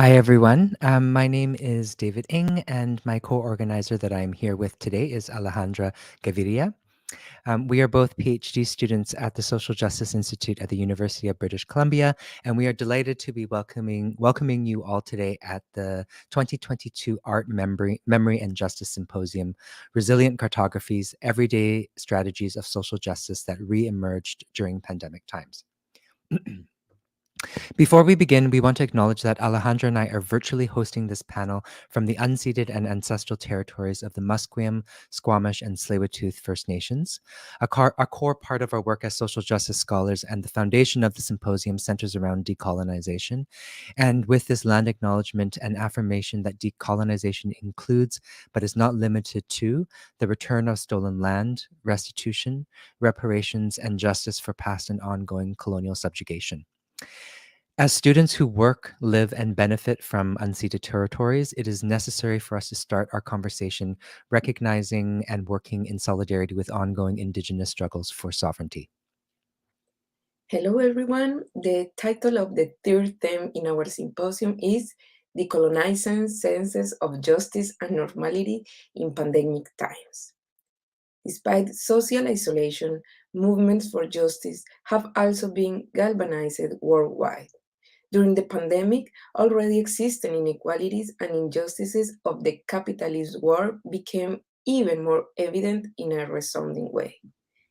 Hi, everyone. My name is David Ng, and my co-organizer that I'm here with today is Alejandra Gaviria. We are both PhD students at the Social Justice Institute at the University of British Columbia, and we are delighted to be welcoming you all today at the 2022 Art Memory and Justice Symposium, Resilient Cartographies, Everyday Strategies of Social Justice that Re-emerged During Pandemic Times. Before we begin, we want to acknowledge that Alejandra and I are virtually hosting this panel from the unceded and ancestral territories of the Musqueam, Squamish, and Tsleil-Waututh First Nations. A core part of our work as social justice scholars and the foundation of the symposium centers around decolonization. And with this land acknowledgement and affirmation that decolonization includes, but is not limited to, the return of stolen land, restitution, reparations, and justice for past and ongoing colonial subjugation. As students who work, live, and benefit from unceded territories, it is necessary for us to start our conversation recognizing and working in solidarity with ongoing Indigenous struggles for sovereignty. Hello, everyone. The title of the third theme in our symposium is Decolonizing Senses of Justice and Normality in Pandemic Times. Despite social isolation, movements for justice have also been galvanized worldwide. During the pandemic, already existing inequalities and injustices of the capitalist world became even more evident in a resounding way.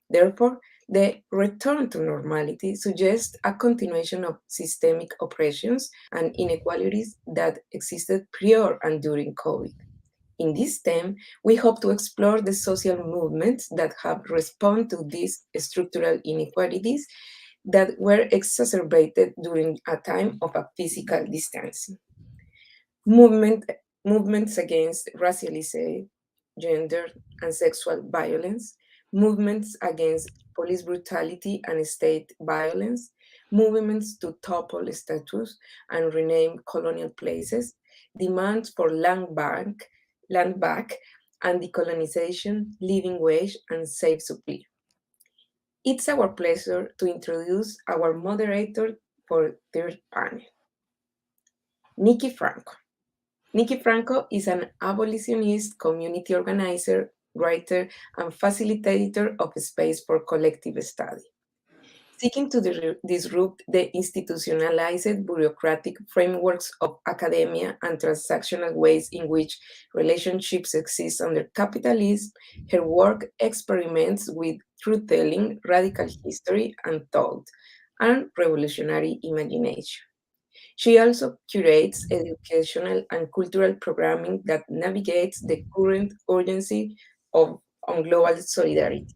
Therefore, the return to normality suggests a continuation of systemic oppressions and inequalities that existed prior and during COVID. In this theme, we hope to explore the social movements that have responded to these structural inequalities that were exacerbated during a time of a physical distancing. Movement, movements against racialized, gender, and sexual violence, movements against police brutality and state violence, movements to topple status and rename colonial places, demands for land back, and decolonization, living wage, and safe supply. It's our pleasure to introduce our moderator for third panel, Niki Franco. Niki Franco is an abolitionist, community organizer, writer, and facilitator of a space for collective study. Seeking to disrupt the institutionalized bureaucratic frameworks of academia and transactional ways in which relationships exist under capitalism, her work experiments with truth telling, radical history and thought, and revolutionary imagination. She also curates educational and cultural programming that navigates the current urgency on global solidarity,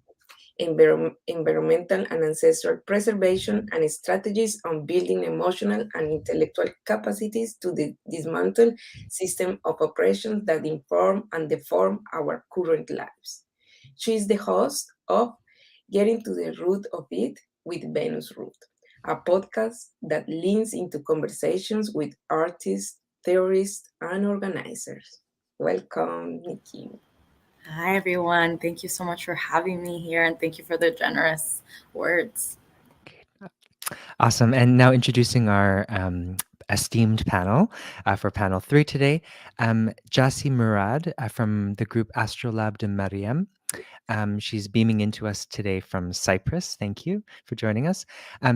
environmental and ancestral preservation, and strategies on building emotional and intellectual capacities to dismantle system of oppression that inform and deform our current lives. She is the host of Getting to the Root of It with Venus Root, a podcast that leans into conversations with artists, theorists, and organizers. Welcome, Nikki. Hi, everyone. Thank you so much for having me here, and thank you for the generous words. Awesome. And now introducing our esteemed panel for panel 3 today, Jassi Murad from the group Astrolab de Mariam. She's beaming into us today from Cyprus. Thank you for joining us.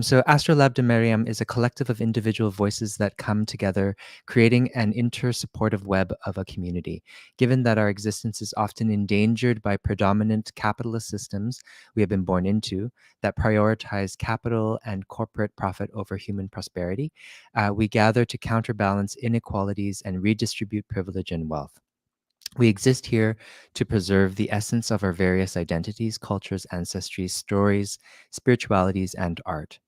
So Astrolab de Mariam is a collective of individual voices that come together, creating an inter-supportive web of a community. Given that our existence is often endangered by predominant capitalist systems we have been born into that prioritize capital and corporate profit over human prosperity, we gather to counterbalance inequalities and redistribute privilege and wealth. We exist here to preserve the essence of our various identities, cultures, ancestries, stories, spiritualities, and art.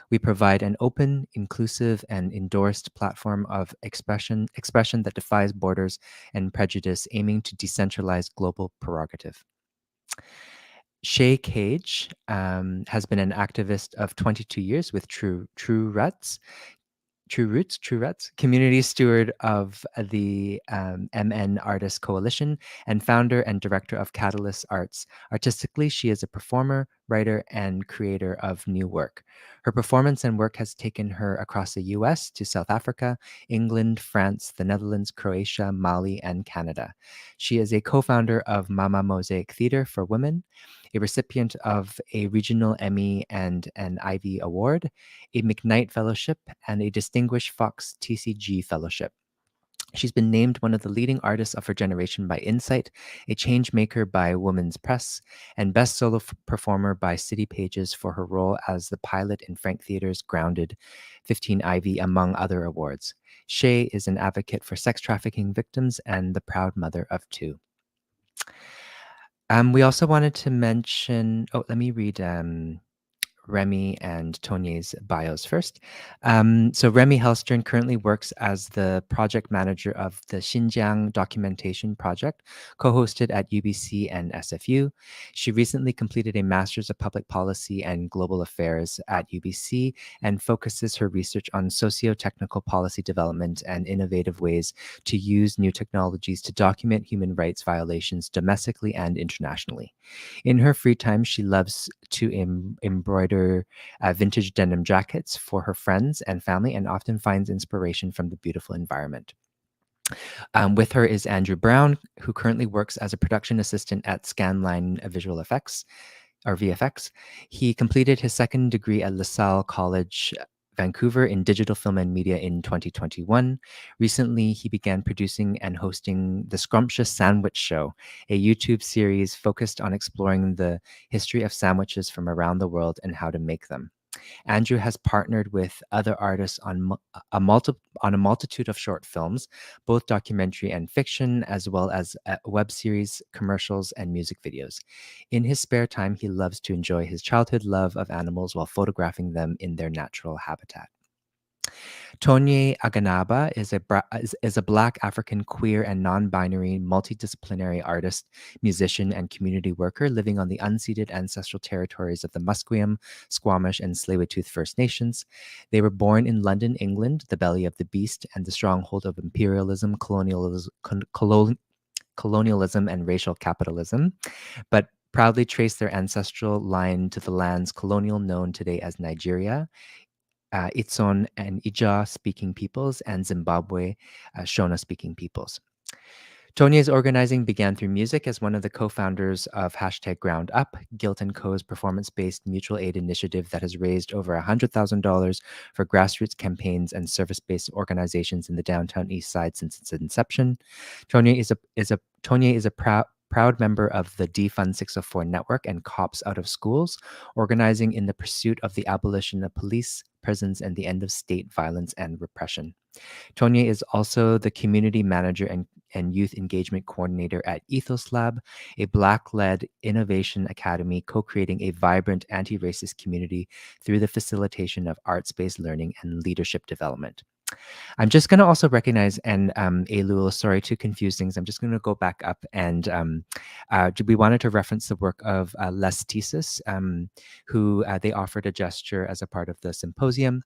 We provide an open, inclusive, and endorsed platform of expression that defies borders and prejudice, aiming to decentralize global prerogative. Shay Cage has been an activist of 22 years with True Ruts. True Roots, community steward of the MN Artists Coalition and founder and director of Catalyst Arts. Artistically, she is a performer, writer, and creator of new work. Her performance and work has taken her across the US to South Africa, England, France, the Netherlands, Croatia, Mali, and Canada. She is a co-founder of Mama Mosaic Theatre for Women, a recipient of a regional Emmy and an Ivy Award, a McKnight Fellowship, and a Distinguished Fox TCG Fellowship. She's been named one of the leading artists of her generation by Insight, a change maker by Women's Press, and best solo performer by City Pages for her role as the pilot in Frank Theater's Grounded 15 Ivy, among other awards. Shay is an advocate for sex trafficking victims and the proud mother of two. We also wanted to mention, let me read Remy and Tonye's bios first. So Remy Hellstern currently works as the project manager of the Xinjiang Documentation Project, co-hosted at UBC and SFU. She recently completed a Master's of Public Policy and Global Affairs at UBC and focuses her research on socio-technical policy development and innovative ways to use new technologies to document human rights violations domestically and internationally. In her free time, she loves to embroider vintage denim jackets for her friends and family and often finds inspiration from the beautiful environment. With her is Andrew Brown, who currently works as a production assistant at Scanline Visual Effects, or VFX. He completed his second degree at LaSalle College, Vancouver in digital film and media in 2021. Recently, he began producing and hosting The Scrumptious Sandwich Show, a YouTube series focused on exploring the history of sandwiches from around the world and how to make them. Andrew has partnered with other artists on a multitude of short films, both documentary and fiction, as well as web series, commercials, and music videos. In his spare time, he loves to enjoy his childhood love of animals while photographing them in their natural habitat. Tonye Aganaba is a Black African queer and non-binary multidisciplinary artist, musician, and community worker living on the unceded ancestral territories of the Musqueam, Squamish, and Tsleil-Waututh First Nations. They were born in London, England, the belly of the beast and the stronghold of imperialism, colonialism, and racial capitalism, but proudly trace their ancestral line to the lands colonial known today as Nigeria, Itson and Ija speaking peoples, and Zimbabwe Shona speaking peoples. Tonye's organizing began through music as one of the co-founders of hashtag Ground Up, Guilt & Co.'s performance-based mutual aid initiative that has raised over $100,000 for grassroots campaigns and service-based organizations in the downtown East Side since its inception. Tonye is a proud member of the Defund 604 network and Cops Out of Schools, organizing in the pursuit of the abolition of police, prisons, and the end of state violence and repression. Tonye is also the community manager and youth engagement coordinator at Ethos Lab, a Black-led innovation academy co-creating a vibrant anti-racist community through the facilitation of arts-based learning and leadership development. I'm just going to also recognize, and Elul, sorry to confuse things, I'm just going to go back up and we wanted to reference the work of Les Thesis, who they offered a gesture as a part of the symposium.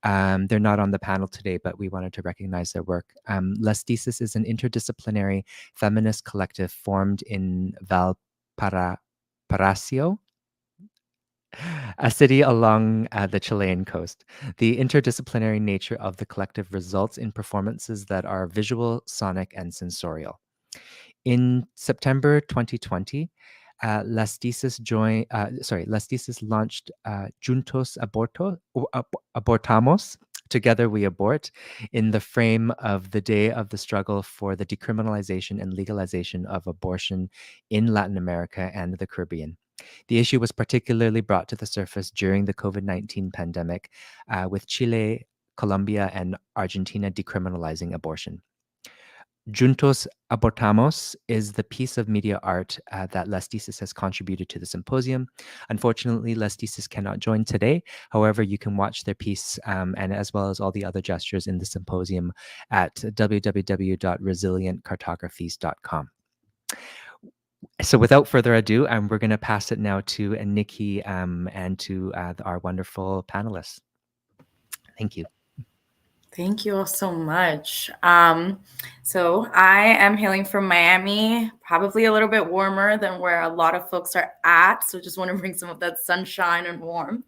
They're not on the panel today, but we wanted to recognize their work. Les Thesis is an interdisciplinary feminist collective formed in Valparaiso, a city along the Chilean coast. The interdisciplinary nature of the collective results in performances that are visual, sonic, and sensorial. In September 2020, Las Dices launched Juntos Abortamos, Together We Abort, in the frame of the Day of the Struggle for the Decriminalization and Legalization of Abortion in Latin America and the Caribbean. The issue was particularly brought to the surface during the COVID-19 pandemic, with Chile, Colombia, and Argentina decriminalizing abortion. Juntos Abortamos is the piece of media art that Les Thesis has contributed to the symposium. Unfortunately, Les Thesis cannot join today. However, you can watch their piece and as well as all the other gestures in the symposium at www.resilientcartographies.com. So without further ado, we're going to pass it now to Niki and to our wonderful panelists. Thank you. Thank you all so much. So I am hailing from Miami, probably a little bit warmer than where a lot of folks are at. So just want to bring some of that sunshine and warmth.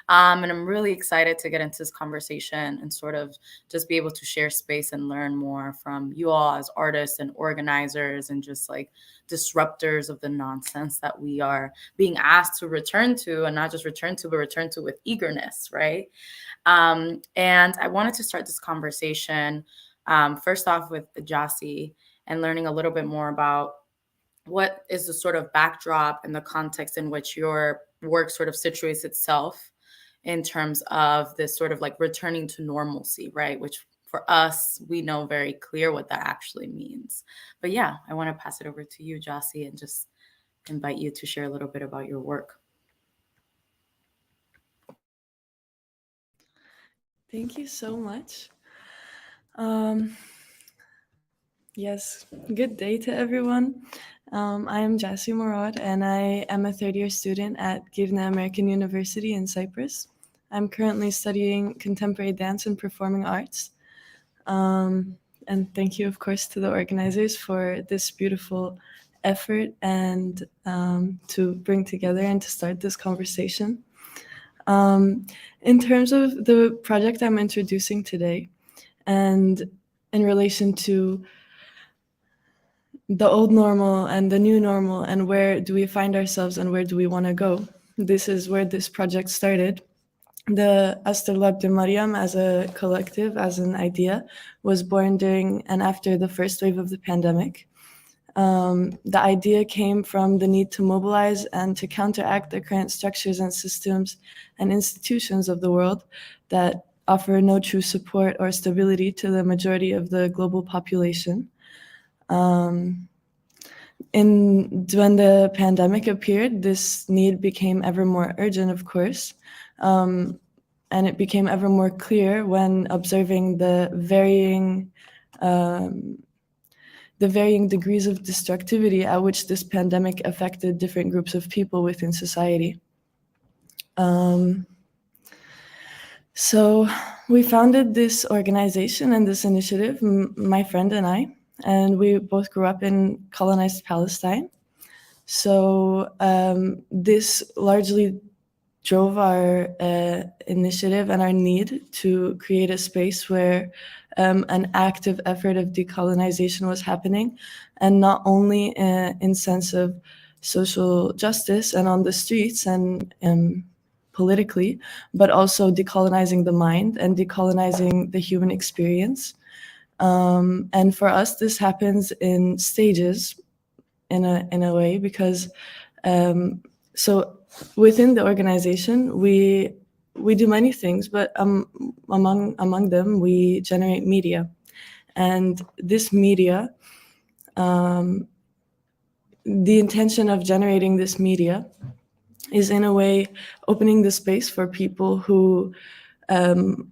And I'm really excited to get into this conversation and sort of just be able to share space and learn more from you all as artists and organizers and just like disruptors of the nonsense that we are being asked to return to, and not just return to, but return to with eagerness, right? And I wanted to start this conversation first off with Jassi and learning a little bit more about what is the sort of backdrop and the context in which your work sort of situates itself in terms of this sort of like returning to normalcy, right? Which for us, we know very clear what that actually means. But yeah, I want to pass it over to you, Jassi, and just invite you to share a little bit about your work. Thank you so much. Um, yes, good day to everyone. I am Jassi Murad, and I am a third-year student at Girne American University in Cyprus. I'm currently studying contemporary dance and performing arts. And thank you, of course, to the organizers for this beautiful effort and to bring together and to start this conversation. In terms of the project I'm introducing today, and in relation to the old normal and the new normal, and where do we find ourselves and where do we want to go, this is where this project started. The Astrolab de Mariam as a collective, as an idea, was born during and after the first wave of the pandemic. The idea came from the need to mobilize and to counteract the current structures and systems and institutions of the world that offer no true support or stability to the majority of the global population. When the pandemic appeared, this need became ever more urgent, of course, and it became ever more clear when observing the varying degrees of destructivity at which this pandemic affected different groups of people within society. So we founded this organization and this initiative, my friend and I, and we both grew up in colonized Palestine. So this largely drove our initiative and our need to create a space where an active effort of decolonization was happening, and not only in sense of social justice and on the streets and politically, but also decolonizing the mind and decolonizing the human experience. And for us, this happens in stages, in a way, because so within the organization, we do many things, but among them, we generate media, and this media, the intention of generating this media is in a way opening the space for people who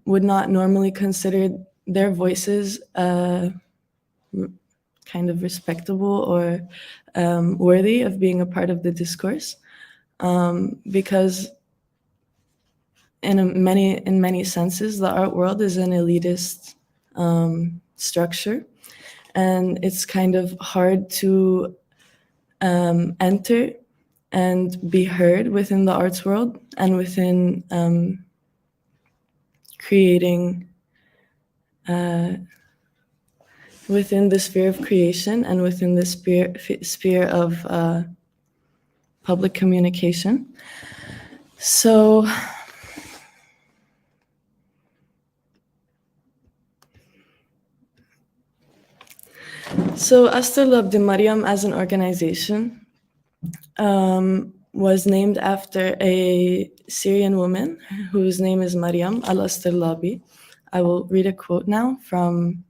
would not normally consider their voices kind of respectable or worthy of being a part of the discourse, because in many senses, the art world is an elitist structure, and it's kind of hard to enter and be heard within the arts world and within creating within the sphere of creation and within the sphere of public communication. So Astrolab de Mariam as an organization was named after a Syrian woman whose name is Mariam al-Astrolabi. I will read a quote now from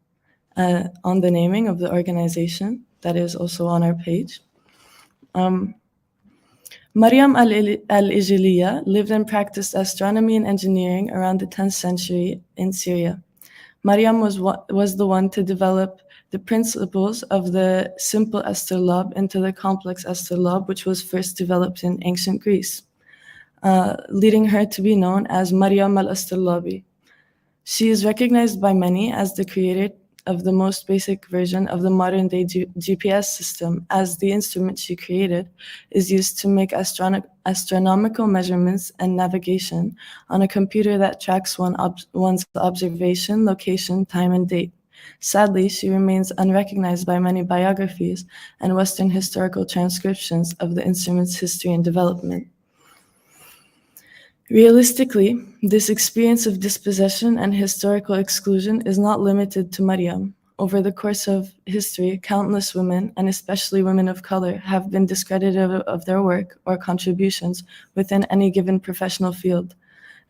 on the naming of the organization that is also on our page. Mariam al-Ijiliya lived and practiced astronomy and engineering around the 10th century in Syria. Mariam was the one to develop the principles of the simple astrolabe into the complex astrolabe, which was first developed in ancient Greece, leading her to be known as Mariam al-Astrolabi. She is recognized by many as the creator of the most basic version of the modern-day GPS system, as the instrument she created is used to make astronomical measurements and navigation on a computer that tracks one's observation, location, time, and date. Sadly, she remains unrecognized by many biographies and Western historical transcriptions of the instrument's history and development. Realistically, this experience of dispossession and historical exclusion is not limited to Mariam. Over the course of history, countless women, and especially women of color, have been discredited of their work or contributions within any given professional field.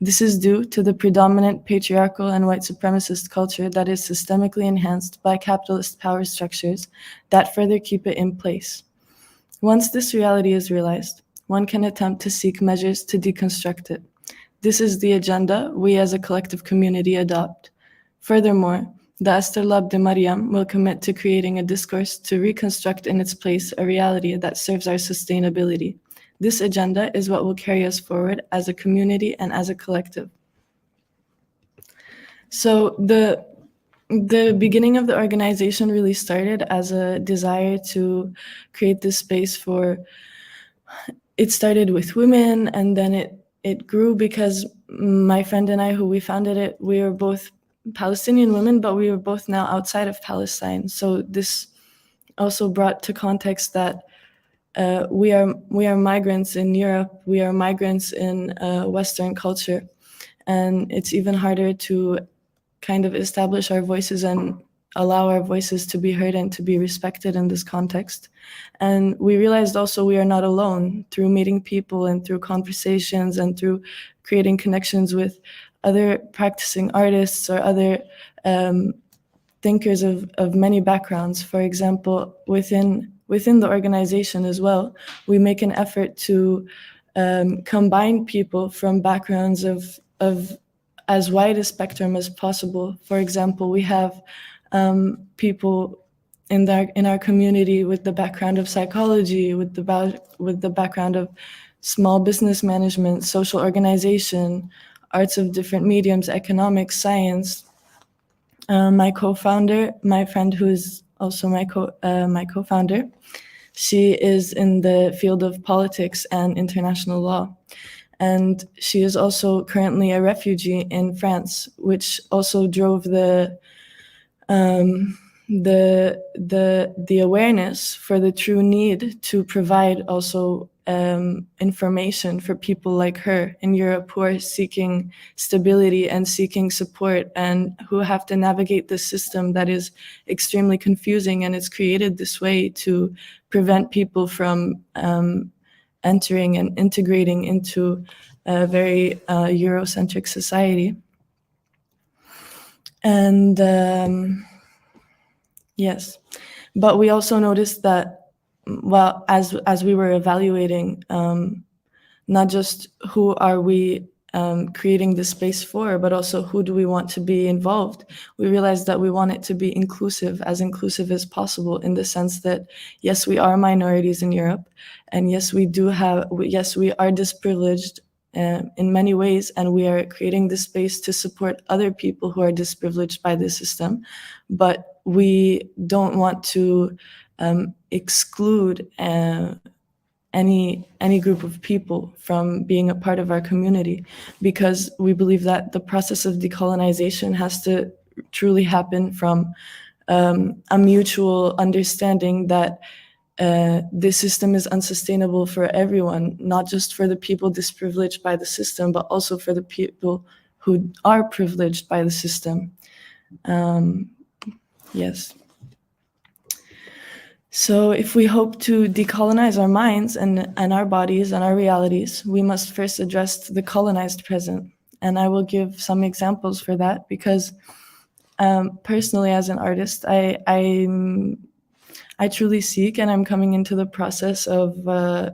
This is due to the predominant patriarchal and white supremacist culture that is systemically enhanced by capitalist power structures that further keep it in place. Once this reality is realized, one can attempt to seek measures to deconstruct it. This is the agenda we as a collective community adopt. Furthermore, the Astrolabe de Mariam will commit to creating a discourse to reconstruct in its place a reality that serves our sustainability. This agenda is what will carry us forward as a community and as a collective. So the beginning of the organization really started as a desire to create this space for, it started with women, and then it grew because my friend and I, who we founded it, we were both Palestinian women, but we were both now outside of Palestine. So this also brought to context that we are migrants in Europe, we are migrants in Western culture, and it's even harder to kind of establish our voices and allow our voices to be heard and to be respected in this context. And we realized also we are not alone. Through meeting people and through conversations and through creating connections with other practicing artists or other thinkers of many backgrounds. For example, within the organization as well, we make an effort to combine people from backgrounds of as wide a spectrum as possible. For example, we have people in our community with the background of psychology, with the background of small business management, social organization, arts of different mediums, economics, science. My co-founder, my friend who is also my co-founder, she is in the field of politics and international law. And she is also currently a refugee in France, which also drove the awareness for the true need to provide also information for people like her in Europe who are seeking stability and seeking support and who have to navigate this system that is extremely confusing, and it's created this way to prevent people from entering and integrating into a very Eurocentric society. And yes, but we also noticed that, well, as we were evaluating not just who are we creating this space for, but also who do we want to be involved, we realized that we want it to be inclusive as possible, in the sense that, yes, we are minorities in Europe, and yes, we are disprivileged in many ways, and we are creating this space to support other people who are disprivileged by the system, but we don't want to exclude any group of people from being a part of our community, because we believe that the process of decolonization has to truly happen from a mutual understanding that this system is unsustainable for everyone, not just for the people disprivileged by the system, but also for the people who are privileged by the system. Yes. So if we hope to decolonize our minds and our bodies and our realities, we must first address the colonized present. And I will give some examples for that, because personally, as an artist, I truly seek, and I'm coming into the process of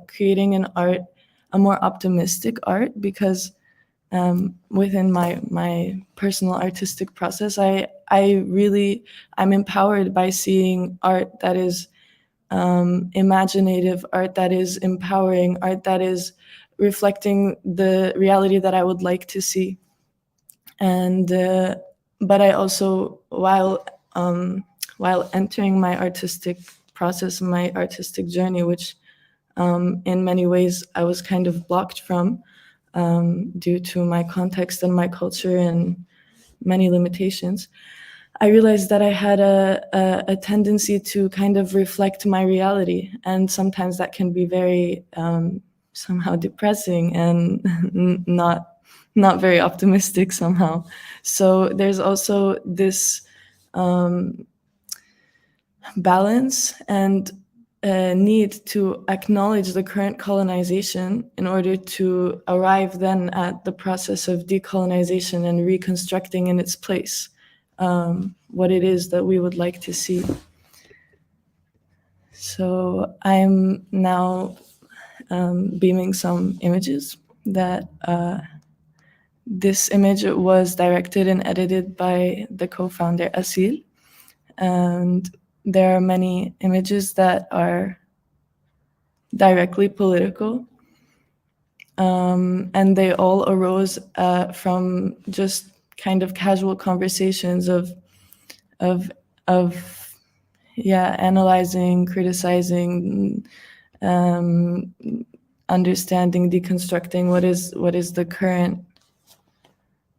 creating a more optimistic art, because within my personal artistic process, I'm empowered by seeing art that is imaginative, art that is empowering, art that is reflecting the reality that I would like to see. And but I also, while entering my artistic process, my artistic journey, which in many ways I was kind of blocked from due to my context and my culture and many limitations, I realized that I had a tendency to kind of reflect my reality, and sometimes that can be very somehow depressing and not very optimistic somehow. So there's also this balance and need to acknowledge the current colonization in order to arrive then at the process of decolonization and reconstructing in its place what it is that we would like to see. So I'm now beaming some images that this image was directed and edited by the co-founder Asil, and there are many images that are directly political, and they all arose from just kind of casual conversations of analyzing, criticizing, understanding, deconstructing what is the current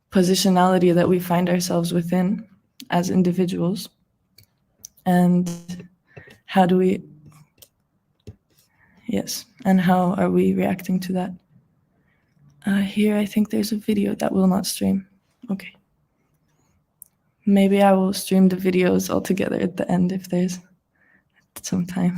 positionality that we find ourselves within as individuals, and how do we, yes, and how are we reacting to that? Here, I think there's a video that will not stream. Okay. Maybe I will stream the videos all together at the end if there's some time.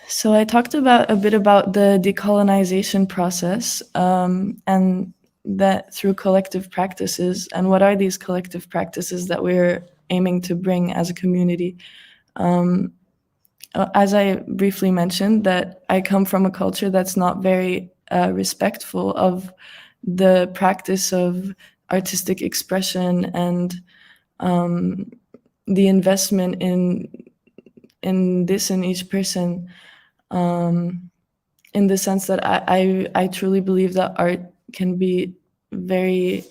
So I talked a bit about the decolonization process and that through collective practices. And what are these collective practices that we're aiming to bring as a community? As I briefly mentioned, that I come from a culture that's not very respectful of the practice of artistic expression and the investment in this in each person, in the sense that I truly believe that art can be very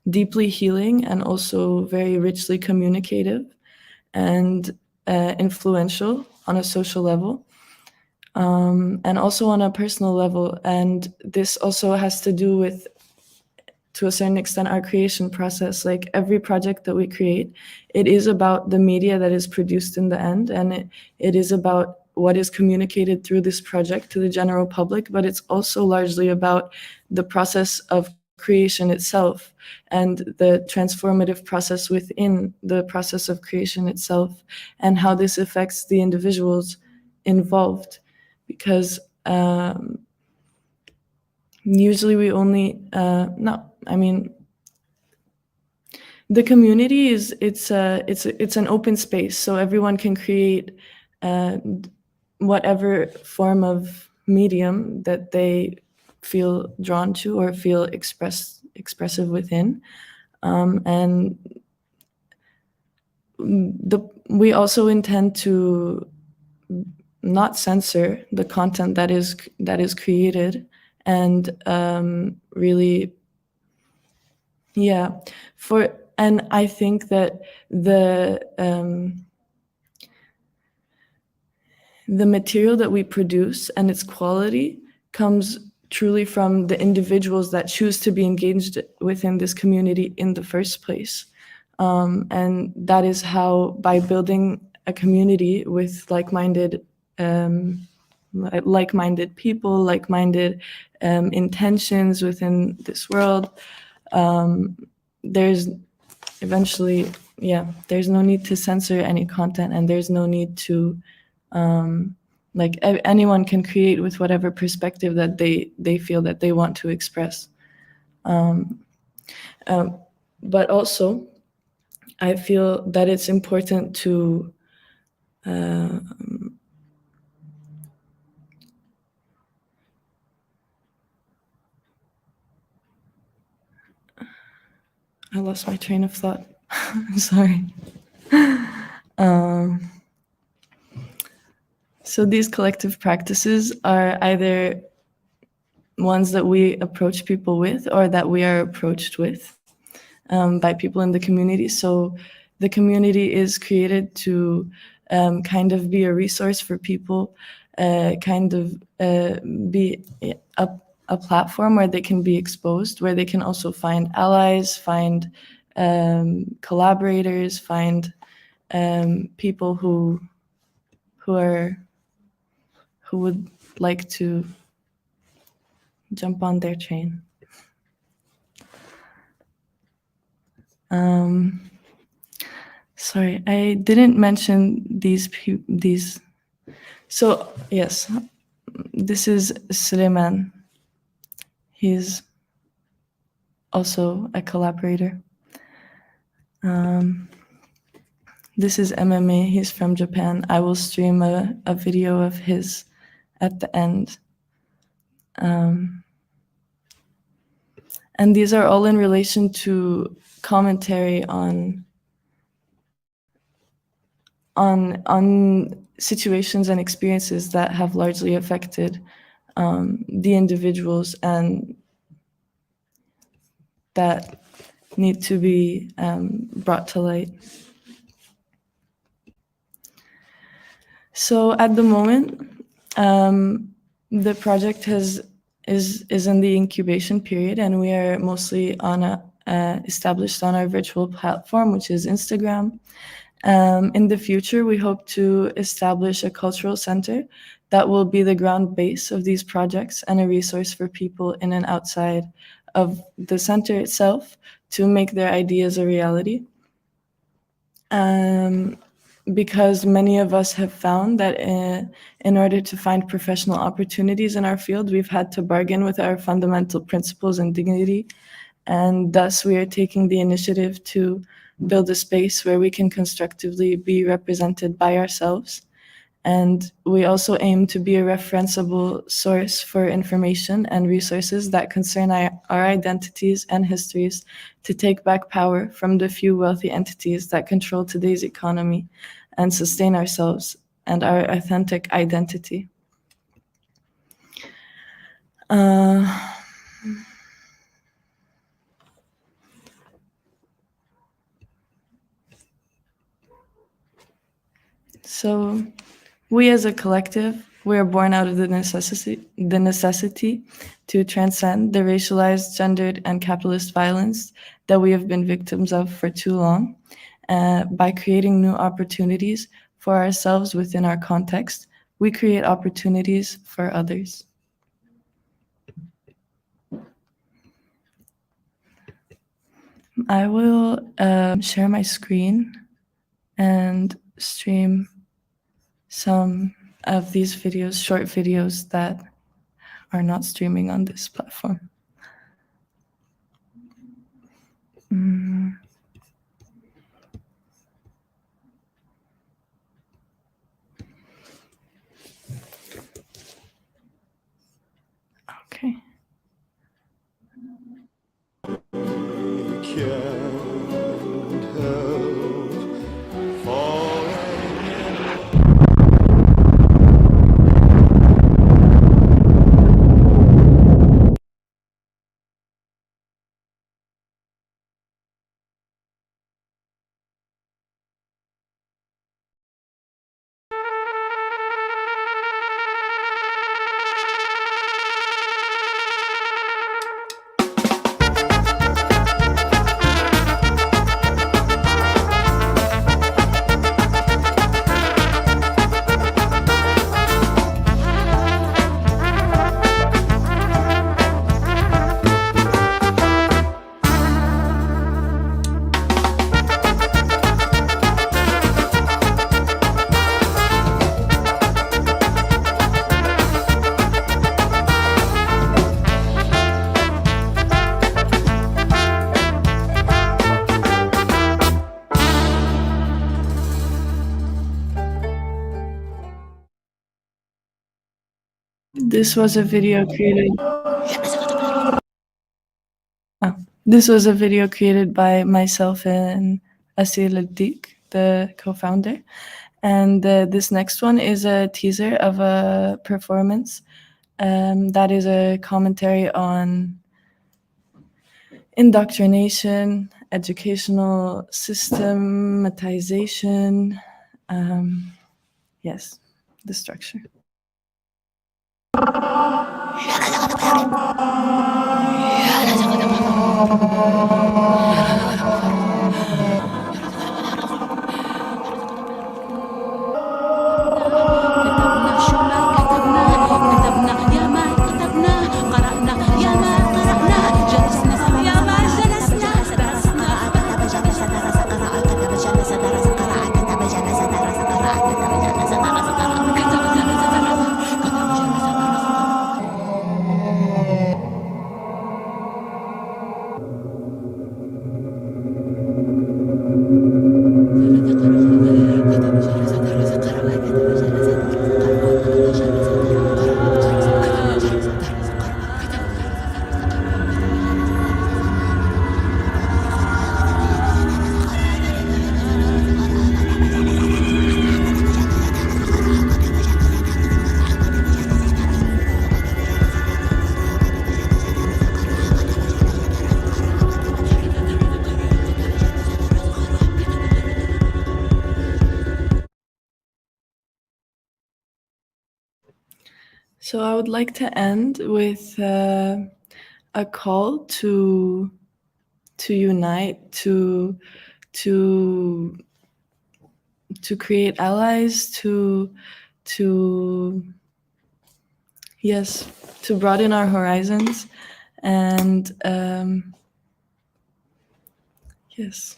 deeply healing and also very richly communicative and influential on a social level, and also on a personal level. And this also has to do with, to a certain extent, our creation process. Like every project that we create, it is about the media that is produced in the end, and it is about what is communicated through this project to the general public, but it's also largely about the process of creation itself and the transformative process within the process of creation itself, and how this affects the individuals involved. Because usually we only, the community is, it's an open space, so everyone can create whatever form of medium that they feel drawn to or feel expressive within, and we also intend to not censor the content that is created, and really, and I think that the material that we produce and its quality comes truly from the individuals that choose to be engaged within this community in the first place. And that is how, by building a community with like-minded people, like-minded intentions within this world, there's eventually, there's no need to censor any content, and there's no need to anyone can create with whatever perspective that they feel that they want to express. But also, I feel that it's important to I lost my train of thought. I'm sorry. So these collective practices are either ones that we approach people with or that we are approached with by people in the community. So the community is created to kind of be a resource for people, kind of be a platform where they can be exposed, where they can also find allies, find collaborators, find people who would like to jump on their train. Sorry, I didn't mention these. So yes, this is Suleiman. He's also a collaborator. This is MMA. He's from Japan. I will stream a video of his at the end. And these are all in relation to commentary on situations and experiences that have largely affected the individuals and that need to be brought to light. So at the moment, the project is in the incubation period, and we are mostly on established on our virtual platform, which is Instagram. In the future, we hope to establish a cultural center that will be the ground base of these projects and a resource for people in and outside of the center itself to make their ideas a reality. Because many of us have found that in order to find professional opportunities in our field, we've had to bargain with our fundamental principles and dignity. And thus, we are taking the initiative to build a space where we can constructively be represented by ourselves. And we also aim to be a referenceable source for information and resources that concern our identities and histories, to take back power from the few wealthy entities that control today's economy and sustain ourselves and our authentic identity. So we as a collective, we are born out of the necessity to transcend the racialized, gendered, and capitalist violence that we have been victims of for too long, by creating new opportunities for ourselves within our context. We create opportunities for others. I will share my screen and stream some of these videos, short videos that are not streaming on this platform. Okay. This was a video created. This was a video created by myself and Asil Addik, the co-founder. And this next one is a teaser of a performance That is a commentary on indoctrination, educational systematization, yes, the structure. So I would like to end with a call to unite, to create allies, to yes, to broaden our horizons, and yes,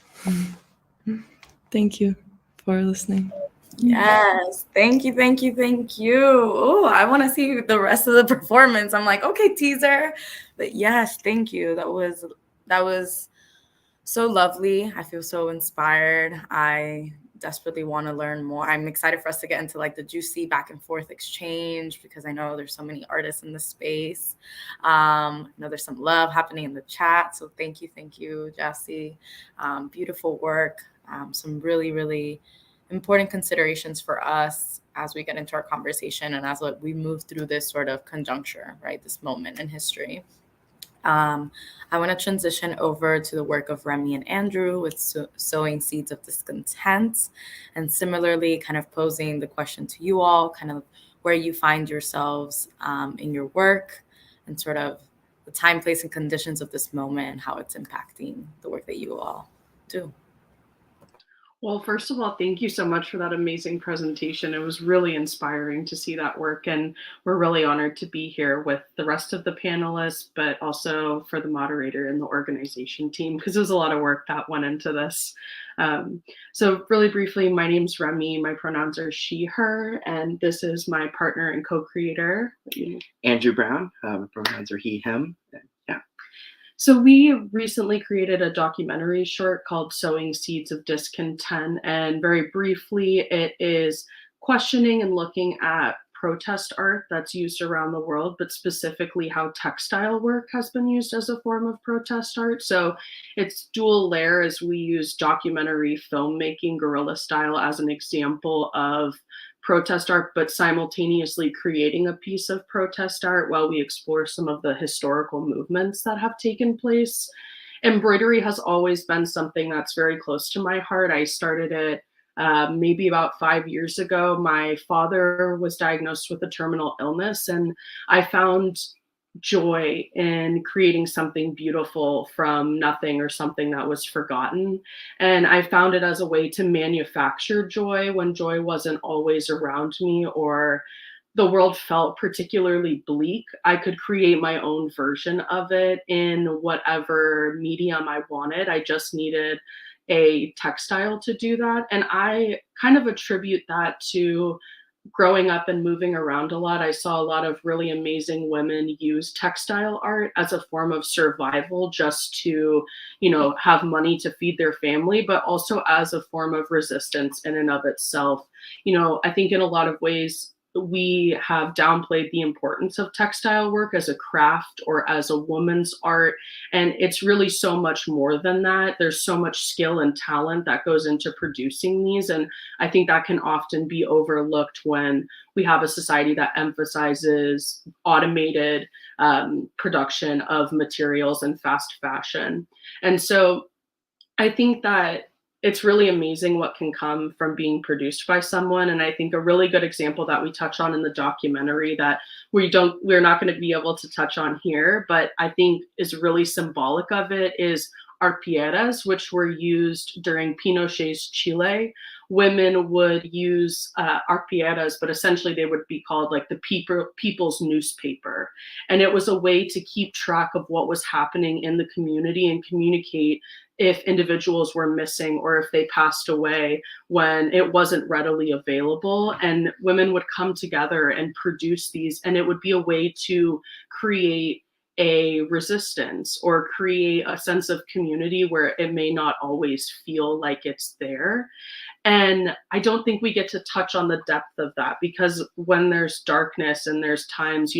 thank you for listening. Yes, thank you, thank you, thank you. Oh, I want to see the rest of the performance. I'm like, okay, teaser. But yes, thank you. That was so lovely. I feel so inspired. I desperately want to learn more. I'm excited for us to get into like the juicy back and forth exchange, because I know there's so many artists in the space. I know there's some love happening in the chat. So thank you, Jassi. Beautiful work. Some really, really important considerations for us as we get into our conversation and as we move through this sort of conjuncture, right? This moment in history. I want to transition over to the work of Remy and Andrew with Sowing Seeds of Discontent, and similarly kind of posing the question to you all, kind of where you find yourselves in your work and sort of the time, place, and conditions of this moment and how it's impacting the work that you all do. Well, first of all, thank you so much for that amazing presentation. It was really inspiring to see that work, and we're really honored to be here with the rest of the panelists, but also for the moderator and the organization team, because there's a lot of work that went into this. So really briefly, my name's Remy. My pronouns are she, her, and this is my partner and co-creator, Andrew Brown. My pronouns are he, him. Yeah. So we recently created a documentary short called Sowing Seeds of Discontent. And very briefly, it is questioning and looking at protest art that's used around the world, but specifically how textile work has been used as a form of protest art. So it's dual layer, as we use documentary filmmaking, guerrilla style, as an example of protest art, but simultaneously creating a piece of protest art while we explore some of the historical movements that have taken place. Embroidery has always been something that's very close to my heart. I started it maybe about 5 years ago. My father was diagnosed with a terminal illness, and I found joy in creating something beautiful from nothing, or something that was forgotten. And I found it as a way to manufacture joy when joy wasn't always around me, or the world felt particularly bleak. I could create my own version of it in whatever medium I wanted. I just needed a textile to do that. And I kind of attribute that to growing up and moving around a lot. I saw a lot of really amazing women use textile art as a form of survival, just to, have money to feed their family, but also as a form of resistance in and of itself. I think in a lot of ways, we have downplayed the importance of textile work as a craft or as a woman's art. And it's really so much more than that. There's so much skill and talent that goes into producing these. And I think that can often be overlooked when we have a society that emphasizes automated production of materials and fast fashion. And so I think that it's really amazing what can come from being produced by someone. And I think a really good example that we touch on in the documentary that we're not going to be able to touch on here, but I think is really symbolic of it is arpilleras, which were used during Pinochet's Chile. Women would use arpilleras, but essentially they would be called like the people's newspaper. And it was a way to keep track of what was happening in the community and communicate if individuals were missing or if they passed away when it wasn't readily available. And women would come together and produce these, and it would be a way to create a resistance or create a sense of community where it may not always feel like it's there. And I don't think we get to touch on the depth of that, because when there's darkness and there's times,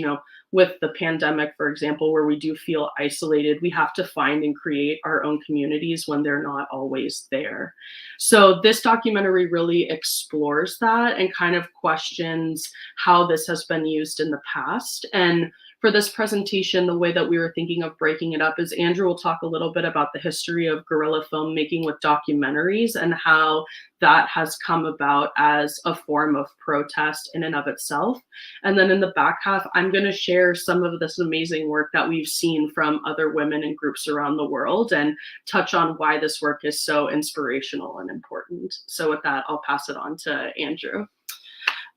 with the pandemic, for example, where we do feel isolated, we have to find and create our own communities when they're not always there. So this documentary really explores that and kind of questions how this has been used in the past. And for this presentation, the way that we were thinking of breaking it up is Andrew will talk a little bit about the history of guerrilla filmmaking with documentaries and how that has come about as a form of protest in and of itself. And then in the back half, I'm going to share some of this amazing work that we've seen from other women and groups around the world and touch on why this work is so inspirational and important. So with that, I'll pass it on to Andrew.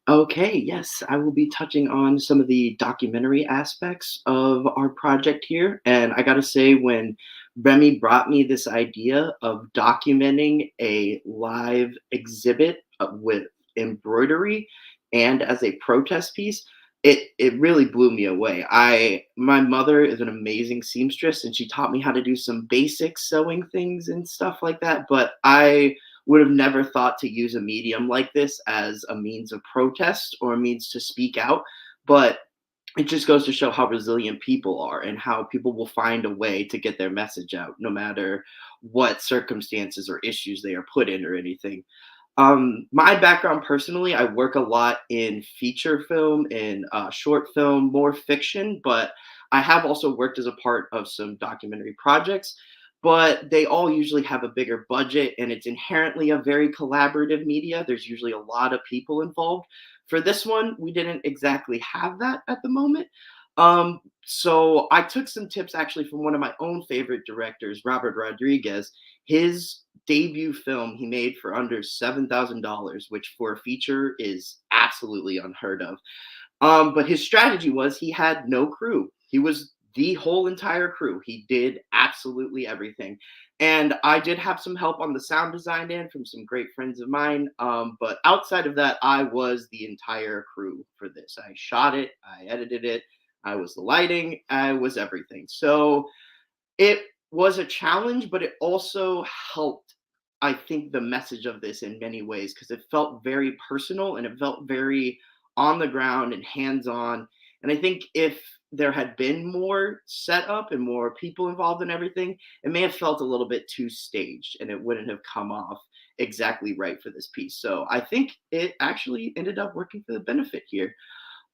Okay, yes, I will be touching on some of the documentary aspects of our project here. And I gotta say, when Remy brought me this idea of documenting a live exhibit with embroidery and as a protest piece, it really blew me away. My mother is an amazing seamstress, and she taught me how to do some basic sewing things and stuff like that. But I would have never thought to use a medium like this as a means of protest or a means to speak out. But it just goes to show how resilient people are and how people will find a way to get their message out, no matter what circumstances or issues they are put in or anything. My background personally, I work a lot in feature film and short film, more fiction, but I have also worked as a part of some documentary projects, but they all usually have a bigger budget and it's inherently a very collaborative media. There's usually a lot of people involved. For this one, we didn't exactly have that at the moment. So I took some tips actually from one of my own favorite directors, Robert Rodriguez. His debut film he made for under $7,000, which for a feature is absolutely unheard of. But his strategy was he had no crew. He was the whole entire crew. He did absolutely everything. And I did have some help on the sound design end from some great friends of mine. But outside of that, I was the entire crew for this. I shot it, I edited it, I was the lighting, I was everything. So it was a challenge, but it also helped, I think, the message of this in many ways, because it felt very personal and it felt very on the ground and hands-on. And I think if there had been more setup and more people involved in everything, it may have felt a little bit too staged and it wouldn't have come off exactly right for this piece. So I think it actually ended up working for the benefit here.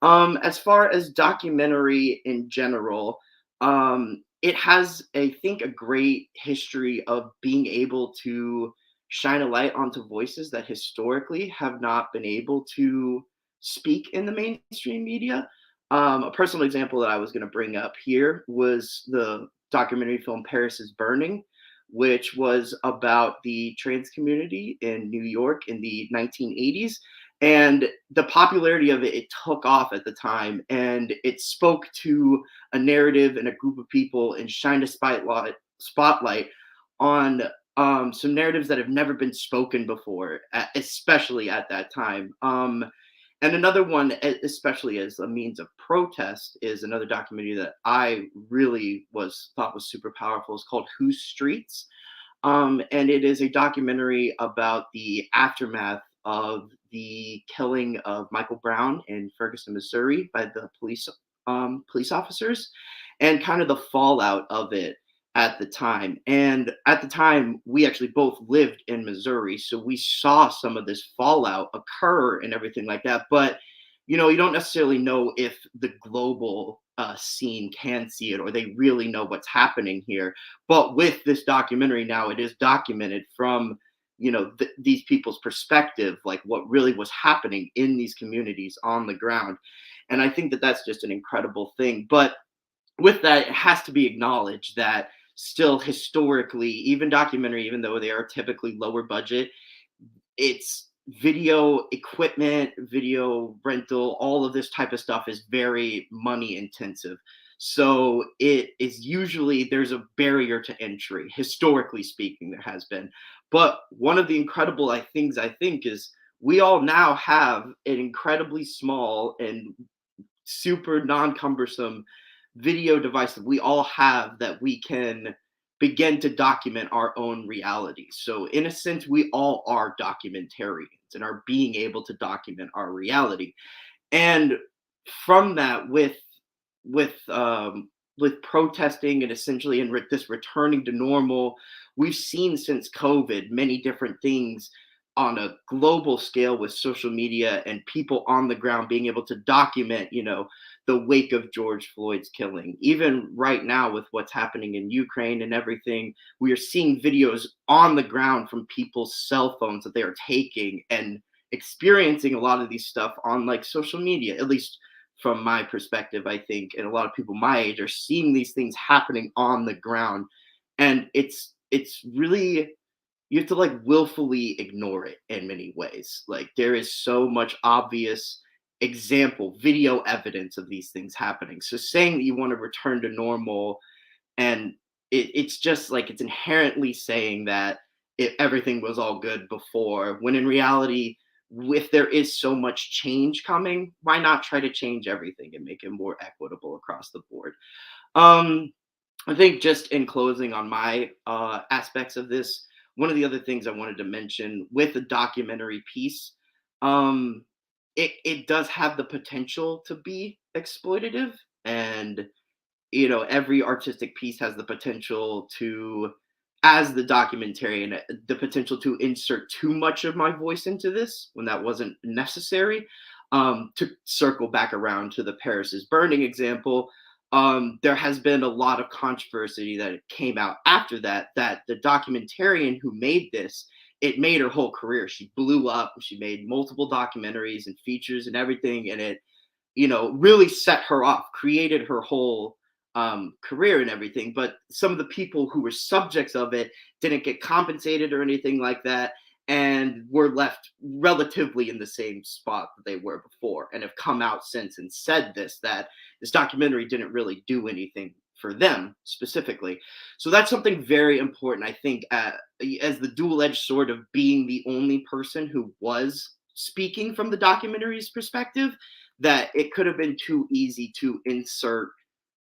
As far as documentary in general, it has, I think, a great history of being able to shine a light onto voices that historically have not been able to speak in the mainstream media. A personal example that I was going to bring up here was the documentary film Paris is Burning, which was about the trans community in New York in the 1980s. And the popularity of it took off at the time, and it spoke to a narrative and a group of people and shined a spotlight on some narratives that have never been spoken before, especially at that time. And another one, especially as a means of protest, is another documentary that I really thought was super powerful. It's called Whose Streets? And it is a documentary about the aftermath of the killing of Michael Brown in Ferguson, Missouri by the police officers, and kind of the fallout of it at the time. And at the time, we actually both lived in Missouri, so we saw some of this fallout occur and everything like that. But you don't necessarily know if the global scene can see it, or they really know what's happening here. But with this documentary now, it is documented from these people's perspective, like what really was happening in these communities on the ground. And I think that that's just an incredible thing. But with that, it has to be acknowledged that still historically, even documentary, even though they are typically lower budget, it's video equipment, video rental, all of this type of stuff is very money intensive. So it is usually, there's a barrier to entry, historically speaking, there has been. But one of the incredible things I think is we all now have an incredibly small and super non-cumbersome video device that we all have, that we can begin to document our own reality. So in a sense, we all are documentarians and are being able to document our reality. And from that, with protesting and essentially this returning to normal, we've seen since COVID many different things on a global scale with social media and people on the ground being able to document, the wake of George Floyd's killing. Even right now with what's happening in Ukraine and everything, we are seeing videos on the ground from people's cell phones that they are taking and experiencing a lot of these stuff on social media, at least from my perspective, I think. And a lot of people my age are seeing these things happening on the ground. And it's really, you have to willfully ignore it in many ways. There is so much obvious example, video evidence of these things happening. So saying that you want to return to normal, and it's just it's inherently saying that everything was all good before, when in reality, if there is so much change coming, why not try to change everything and make it more equitable across the board? I think just in closing on my aspects of this, one of the other things I wanted to mention with the documentary piece, it does have the potential to be exploitative, and every artistic piece has the potential to, as the documentarian, the potential to insert too much of my voice into this when that wasn't necessary. To circle back around to the Paris is Burning example, there has been a lot of controversy that came out after that the documentarian who made this, it made her whole career. She blew up. She made multiple documentaries and features and everything, and it, really set her off, created her whole career and everything. But some of the people who were subjects of it didn't get compensated or anything like that, and were left relatively in the same spot that they were before, and have come out since and said that this documentary didn't really do anything for them specifically. So that's something very important, I think, as the dual-edged sword of being the only person who was speaking from the documentary's perspective, that it could have been too easy to insert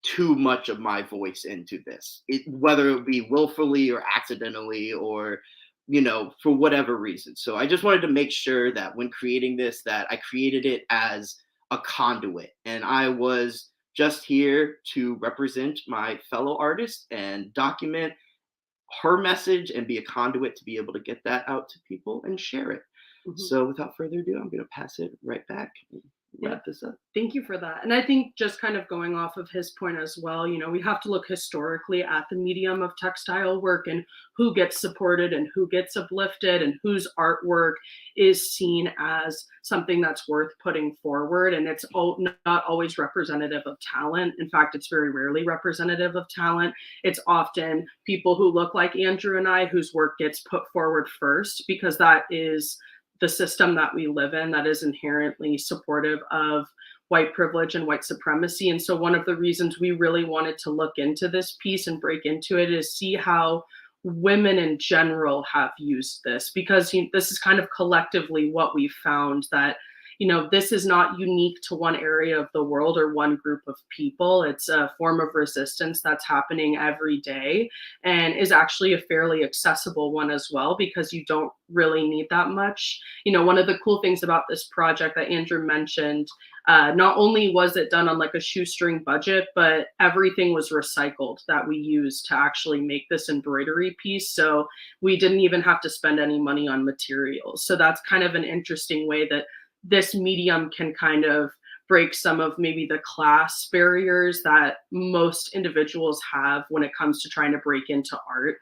too much of my voice into this, whether it be willfully or accidentally, or for whatever reason. So I just wanted to make sure that when creating this, that I created it as a conduit, and I was just here to represent my fellow artist and document her message and be a conduit to be able to get that out to people and share it. Mm-hmm. So without further ado, I'm going to pass it right back. Wrap this up. Thank you for that. And I think just kind of going off of his point as well, we have to look historically at the medium of textile work and who gets supported and who gets uplifted and whose artwork is seen as something that's worth putting forward. And it's not always representative of talent. In fact, it's very rarely representative of talent. It's often people who look like Andrew and I, whose work gets put forward first, because that is the system that we live in, that is inherently supportive of white privilege and white supremacy. And so one of the reasons we really wanted to look into this piece and break into it is see how women in general have used this, because this is kind of collectively what we found, that this is not unique to one area of the world or one group of people. It's a form of resistance that's happening every day and is actually a fairly accessible one as well, because you don't really need that much. One of the cool things about this project that Andrew mentioned, not only was it done on like a shoestring budget, but everything was recycled that we used to actually make this embroidery piece. So we didn't even have to spend any money on materials. So that's kind of an interesting way that this medium can kind of break some of maybe the class barriers that most individuals have when it comes to trying to break into art.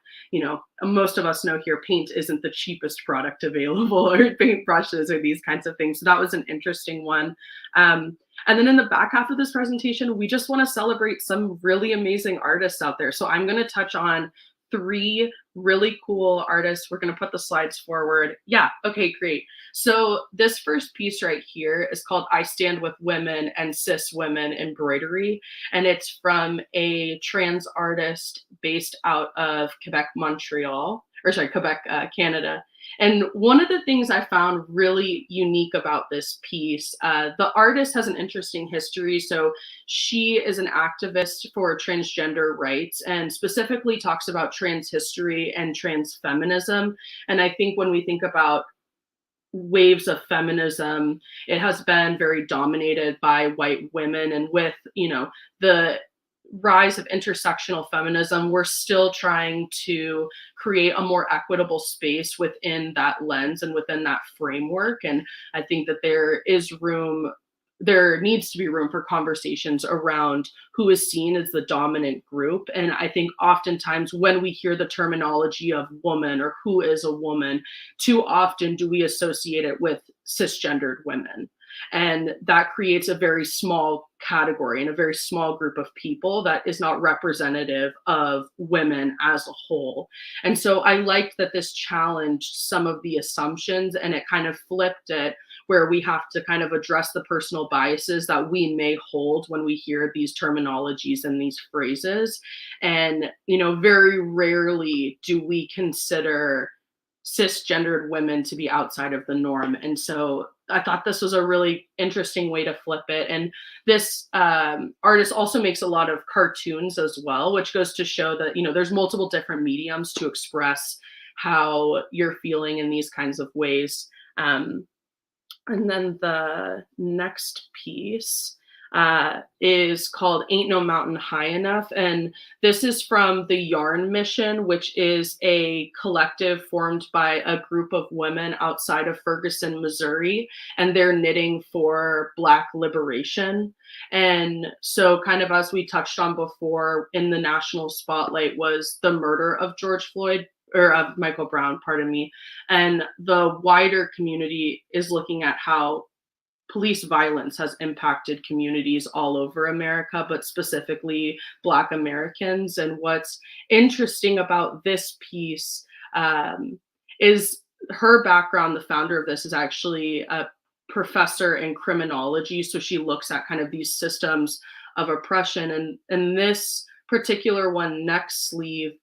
Most of us know here paint isn't the cheapest product available, or paint brushes or these kinds of things. So that was an interesting one. And then in the back half of this presentation, we just want to celebrate some really amazing artists out there. So I'm going to touch on 3 really cool artists. We're going to put the slides forward. Yeah, okay, great. So this first piece right here is called I Stand With Women and Cis Women Embroidery. And it's from a trans artist based out of Quebec, Canada. And one of the things I found really unique about this piece, the artist has an interesting history. So she is an activist for transgender rights and specifically talks about trans history and trans feminism. And I think when we think about waves of feminism, it has been very dominated by white women. And with, the rise of intersectional feminism, we're still trying to create a more equitable space within that lens and within that framework. And I think that there needs to be room for conversations around who is seen as the dominant group. And I think oftentimes when we hear the terminology of woman or who is a woman, too often do we associate it with cisgendered women. And that creates a very small category and a very small group of people that is not representative of women as a whole. And so I liked that this challenged some of the assumptions, and it kind of flipped it where we have to kind of address the personal biases that we may hold when we hear these terminologies and these phrases. And, very rarely do we consider cisgendered women to be outside of the norm. And so I thought this was a really interesting way to flip it. And this artist also makes a lot of cartoons as well, which goes to show that, there's multiple different mediums to express how you're feeling in these kinds of ways. And then the next piece is called Ain't No Mountain High Enough. And this is from the Yarn Mission, which is a collective formed by a group of women outside of Ferguson, Missouri, and they're knitting for Black liberation. And so kind of as we touched on before, in the national spotlight was the murder of of Michael Brown, pardon me. And the wider community is looking at how police violence has impacted communities all over America, but specifically Black Americans. And what's interesting about this piece is her background. The founder of this is actually a professor in criminology. So she looks at kind of these systems of oppression. And this particular one, neck sleeve,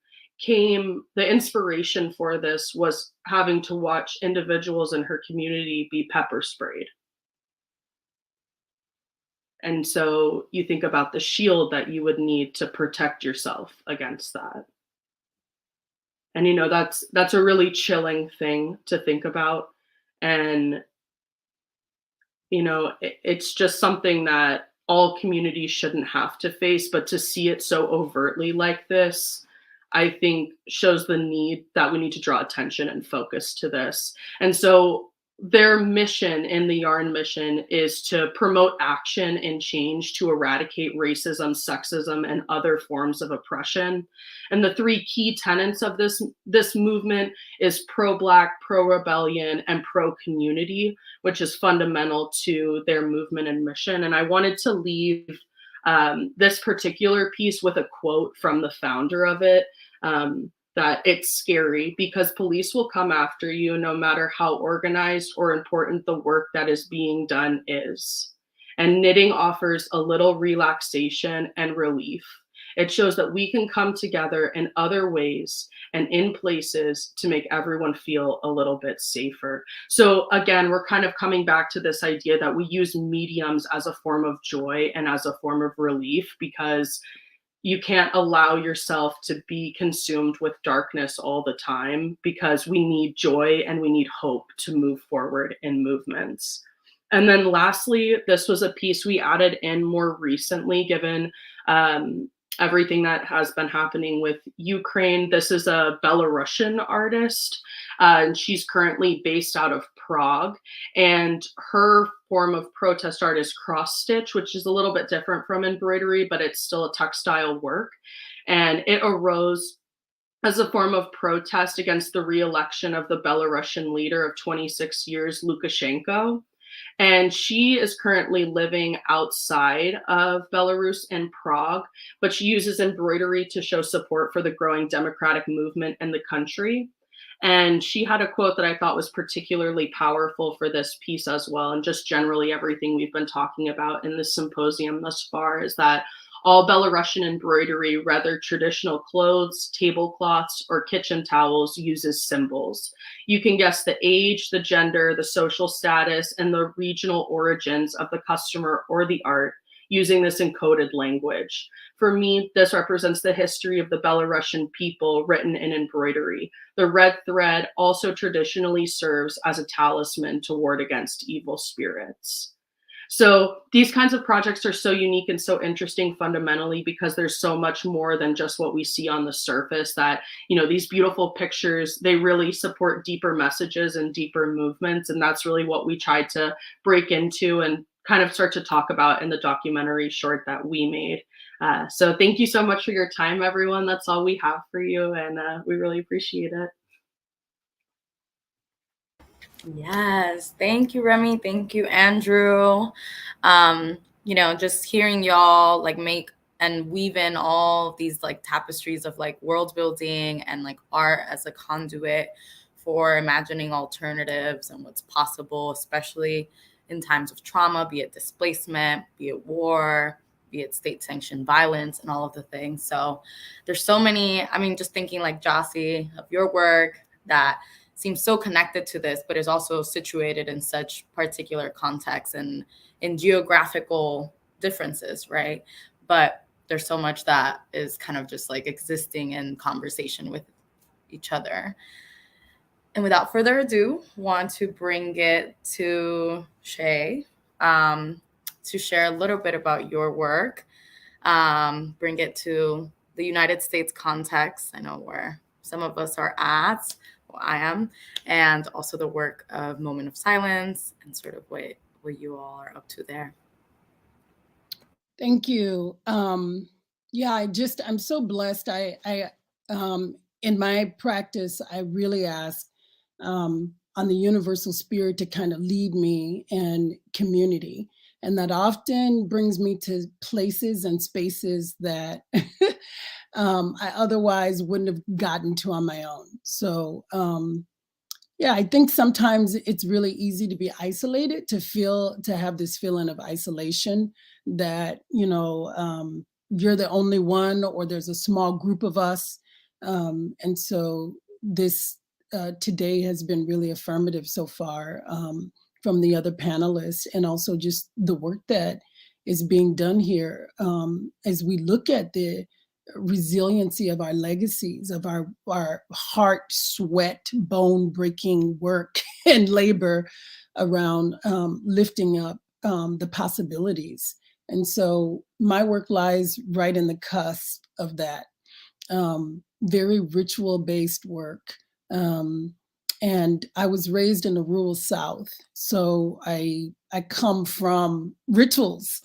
the inspiration for this was having to watch individuals in her community be pepper sprayed. And so you think about the shield that you would need to protect yourself against that. And, that's a really chilling thing to think about. And, it's just something that all communities shouldn't have to face, but to see it so overtly like this, I think shows the need that we need to draw attention and focus to this. And so their mission in the Yarn Mission is to promote action and change to eradicate racism, sexism, and other forms of oppression. And the 3 key tenets of this movement is pro-Black, pro-rebellion, and pro-community, which is fundamental to their movement and mission. And I wanted to leave this particular piece with a quote from the founder of it. That it's scary because police will come after you no matter how organized or important the work that is being done is. And knitting offers a little relaxation and relief. It shows that we can come together in other ways and in places to make everyone feel a little bit safer. So again, we're kind of coming back to this idea that we use mediums as a form of joy and as a form of relief, because you can't allow yourself to be consumed with darkness all the time, because we need joy and we need hope to move forward in movements. And then lastly, this was a piece we added in more recently, given everything that has been happening with Ukraine. This is a Belarusian artist, and she's currently based out of Prague. And her form of protest art is cross stitch, which is a little bit different from embroidery, but it's still a textile work. And it arose as a form of protest against the re-election of the Belarusian leader of 26 years, Lukashenko. And she is currently living outside of Belarus in Prague, but she uses embroidery to show support for the growing democratic movement in the country. And she had a quote that I thought was particularly powerful for this piece as well, and just generally everything we've been talking about in this symposium thus far, is that all Belarusian embroidery, whether traditional clothes, tablecloths, or kitchen towels, uses symbols. You can guess the age, the gender, the social status, and the regional origins of the customer or the art using this encoded language. For me, this represents the history of the Belarusian people written in embroidery. The red thread also traditionally serves as a talisman to ward against evil spirits. So these kinds of projects are so unique and so interesting fundamentally, because there's so much more than just what we see on the surface, that, you know, these beautiful pictures, they really support deeper messages and deeper movements. And that's really what we tried to break into and kind of start to talk about in the documentary short that we made. So thank you so much for your time, everyone. That's all we have for you, and we really appreciate it. Yes, thank you, Remy. Thank you, Andrew. You know, just hearing y'all like make and weave in all these like tapestries of like world building and like art as a conduit for imagining alternatives and what's possible, especially in times of trauma, be it displacement, be it war, be it state-sanctioned violence, and all of the things. So there's so many, I mean, just thinking like Jassi, of your work that seems so connected to this, but is also situated in such particular contexts and in geographical differences, right? But there's so much that is kind of just like existing in conversation with each other. And without further ado, want to bring it to Shay to share a little bit about your work, bring it to the United States context. I know where some of us are at, well, I am, and also the work of Moment of Silence and sort of what you all are up to there. Thank you. Yeah, I'm so blessed. I in my practice, I really ask on the universal spirit to kind of lead me in community. And that often brings me to places and spaces that I otherwise wouldn't have gotten to on my own. So yeah, I think sometimes it's really easy to be isolated, to have this feeling of isolation that, you know, you're the only one, or there's a small group of us. And so this today has been really affirmative so far from the other panelists, and also just the work that is being done here as we look at the resiliency of our legacies, of our heart, sweat, bone-breaking work and labor around lifting up the possibilities. And so my work lies right in the cusp of that, very ritual-based work. And I was raised in the rural South, so I come from rituals.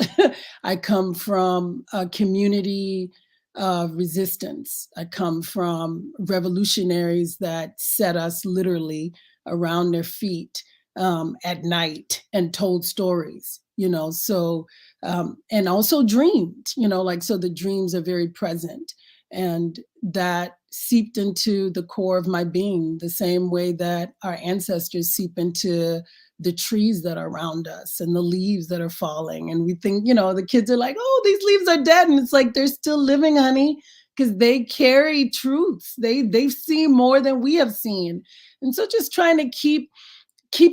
I come from a community resistance. I come from revolutionaries that set us literally around their feet at night and told stories, you know, so, and also dreamed, you know, like, so the dreams are very present. And that seeped into the core of my being, the same way that our ancestors seep into the trees that are around us and the leaves that are falling. And we think, the kids are like, oh, these leaves are dead. And it's like, they're still living, honey, because they carry truths. They've seen more than we have seen. And so just trying to keep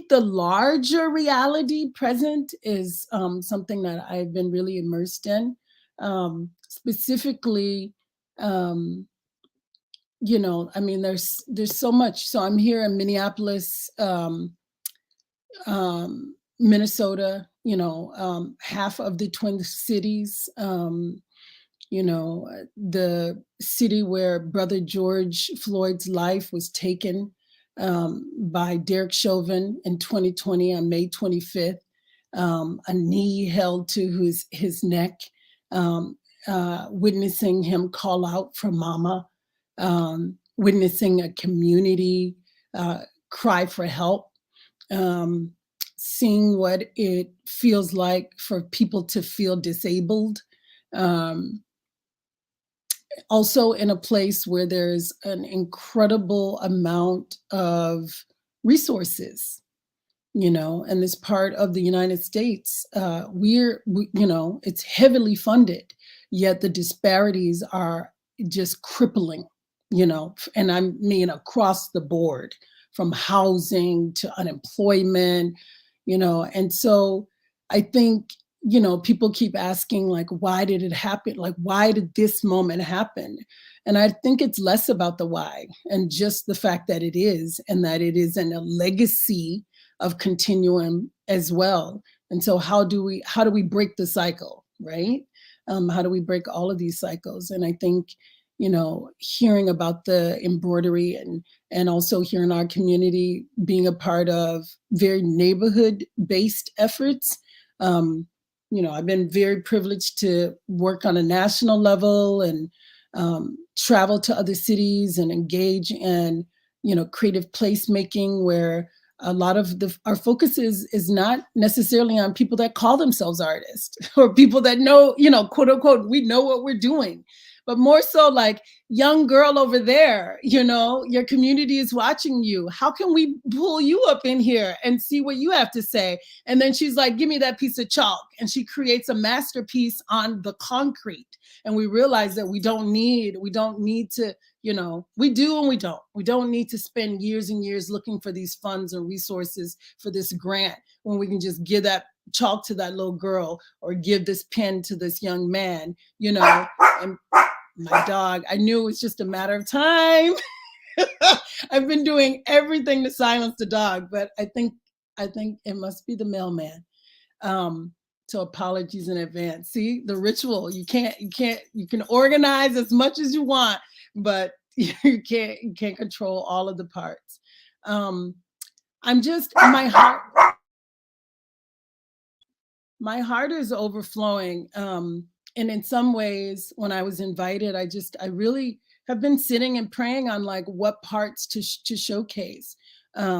the larger reality present is something that I've been really immersed in. Specifically, there's so much. So I'm here in Minneapolis, Minnesota, half of the Twin Cities, the city where Brother George Floyd's life was taken by Derek Chauvin in 2020 on May 25th, a knee held to his neck, witnessing him call out for mama, witnessing a community cry for help, seeing what it feels like for people to feel disabled. Also in a place where there's an incredible amount of resources, and this part of the United States, it's heavily funded, yet the disparities are just crippling, and I mean across the board, from housing to unemployment, and so I think, people keep asking, like, why did it happen? Like, why did this moment happen? And I think it's less about the why and just the fact that it is, and that it is in a legacy of continuum as well. And so how do we break the cycle, right? How do we break all of these cycles? And I think, hearing about the embroidery and also hearing our community being a part of very neighborhood-based efforts, I've been very privileged to work on a national level and travel to other cities and engage in, creative placemaking, where a lot of our focus is not necessarily on people that call themselves artists or people that know, quote unquote, we know what we're doing, but more so like, young girl over there, your community is watching you. How can we pull you up in here and see what you have to say? And then she's like, give me that piece of chalk. And she creates a masterpiece on the concrete. And we realize that we don't need to, we do and we don't. We don't need to spend years and years looking for these funds or resources for this grant when we can just give that chalk to that little girl or give this pen to this young man, and my dog, I knew it was just a matter of time. I've been doing everything to silence the dog, but I think it must be the mailman. So apologies in advance. See, the ritual, you can organize as much as you want, but you can't control all of the parts. My heart is overflowing. And in some ways, when I was invited, I really have been sitting and praying on like what parts to showcase. A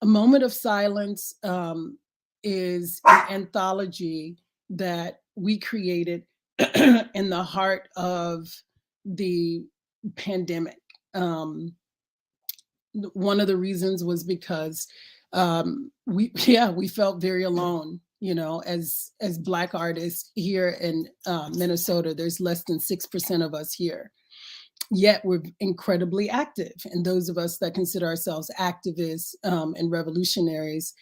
Moment of Silence is an anthology that we created in the heart of the pandemic. One of the reasons was because we felt very alone. As Black artists here in Minnesota, there's less than 6% of us here. Yet we're incredibly active. And those of us that consider ourselves activists and revolutionaries,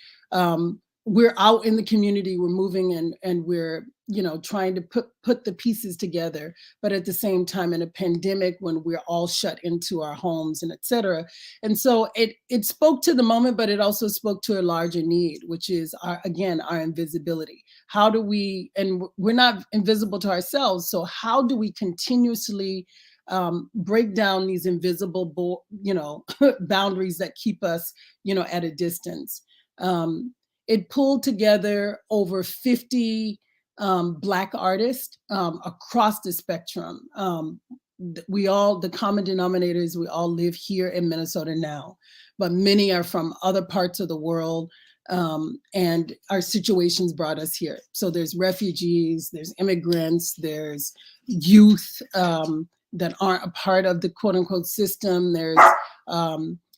we're out in the community, we're moving and we're, trying to put the pieces together. But at the same time, in a pandemic, when we're all shut into our homes and et cetera. And so it spoke to the moment, but it also spoke to a larger need, which is our invisibility. How do we, and we're not invisible to ourselves. So how do we continuously break down these invisible, boundaries that keep us, at a distance? It pulled together over 50 Black artists across the spectrum. The common denominators, we all live here in Minnesota now, but many are from other parts of the world. And our situations brought us here. So there's refugees, there's immigrants, there's youth, that aren't a part of the quote unquote system. There's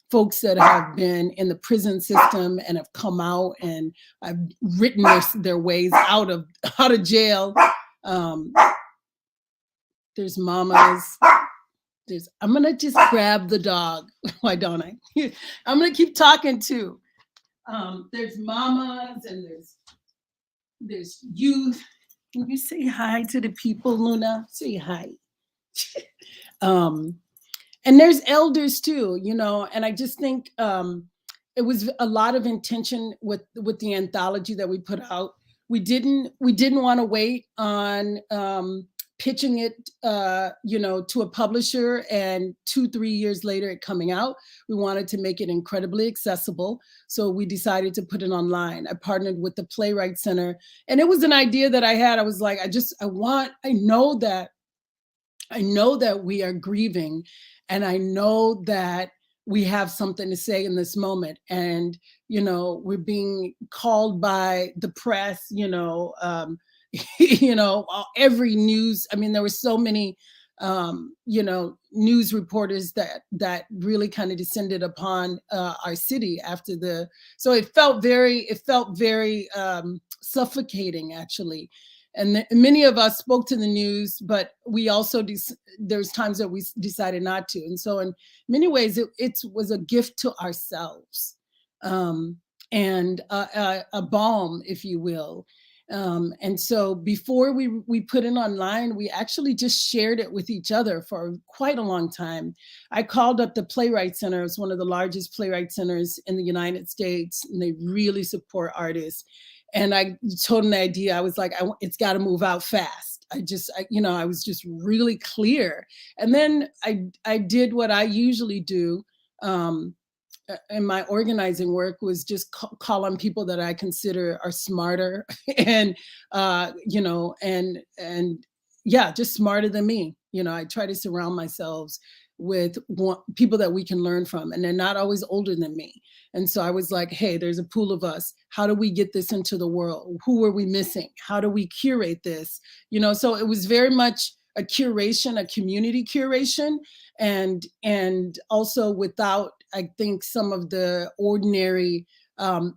folks that have been in the prison system and have come out and have written their ways out of jail. There's mamas. I'm gonna just grab the dog. Why don't I? I'm gonna keep talking too. There's mamas and there's youth. Can you say hi to the people, Luna? Say hi. And there's elders too, you know, and I just think it was a lot of intention with the anthology that we put out. We didn't want to wait on pitching it, you know, to a publisher and 2-3 years later it coming out. We wanted to make it incredibly accessible. So we decided to put it online. I partnered with the Playwright Center, and it was an idea that I had. I was like, I know that we are grieving, and I know that we have something to say in this moment. And, you know, we're being called by the press, you know, you know, every news. I mean, there were so many, you know, news reporters that really kind of descended upon our city after so it felt very suffocating, actually. And many of us spoke to the news, but we also, there's times that we decided not to. And so in many ways, it was a gift to ourselves, and a balm, if you will. And so before we put it online, we actually just shared it with each other for quite a long time. I called up the Playwright Center. It's one of the largest playwright centers in the United States, and they really support artists. And I told them the idea. I was like, it's got to move out fast. You know, I was just really clear. And then I did what I usually do in my organizing work, was just call on people that I consider are smarter and, you know, and yeah, just smarter than me. You know, I try to surround myself with people that we can learn from, and they're not always older than me. And so I was like, hey, there's a pool of us. How do we get this into the world? Who are we missing? How do we curate this? You know, so it was very much a curation, a community curation, and also without, I think, some of the ordinary,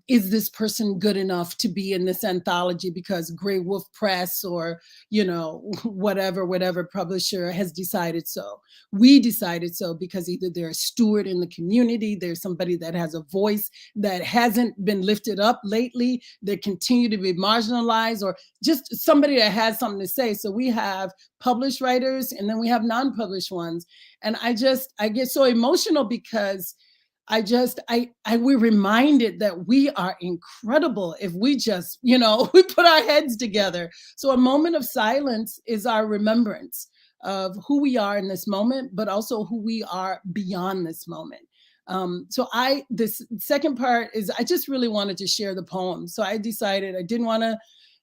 is this person good enough to be in this anthology because Grey Wolf Press or, you know, whatever publisher has decided so. We decided so because either they're a steward in the community, there's somebody that has a voice that hasn't been lifted up lately, they continue to be marginalized, or just somebody that has something to say. So we have published writers, and then we have non-published ones. And I get so emotional because we're reminded that we are incredible if we just, you know, we put our heads together. So a moment of silence is our remembrance of who we are in this moment, but also who we are beyond this moment. So this second part is, I just really wanted to share the poem. So I decided I didn't want to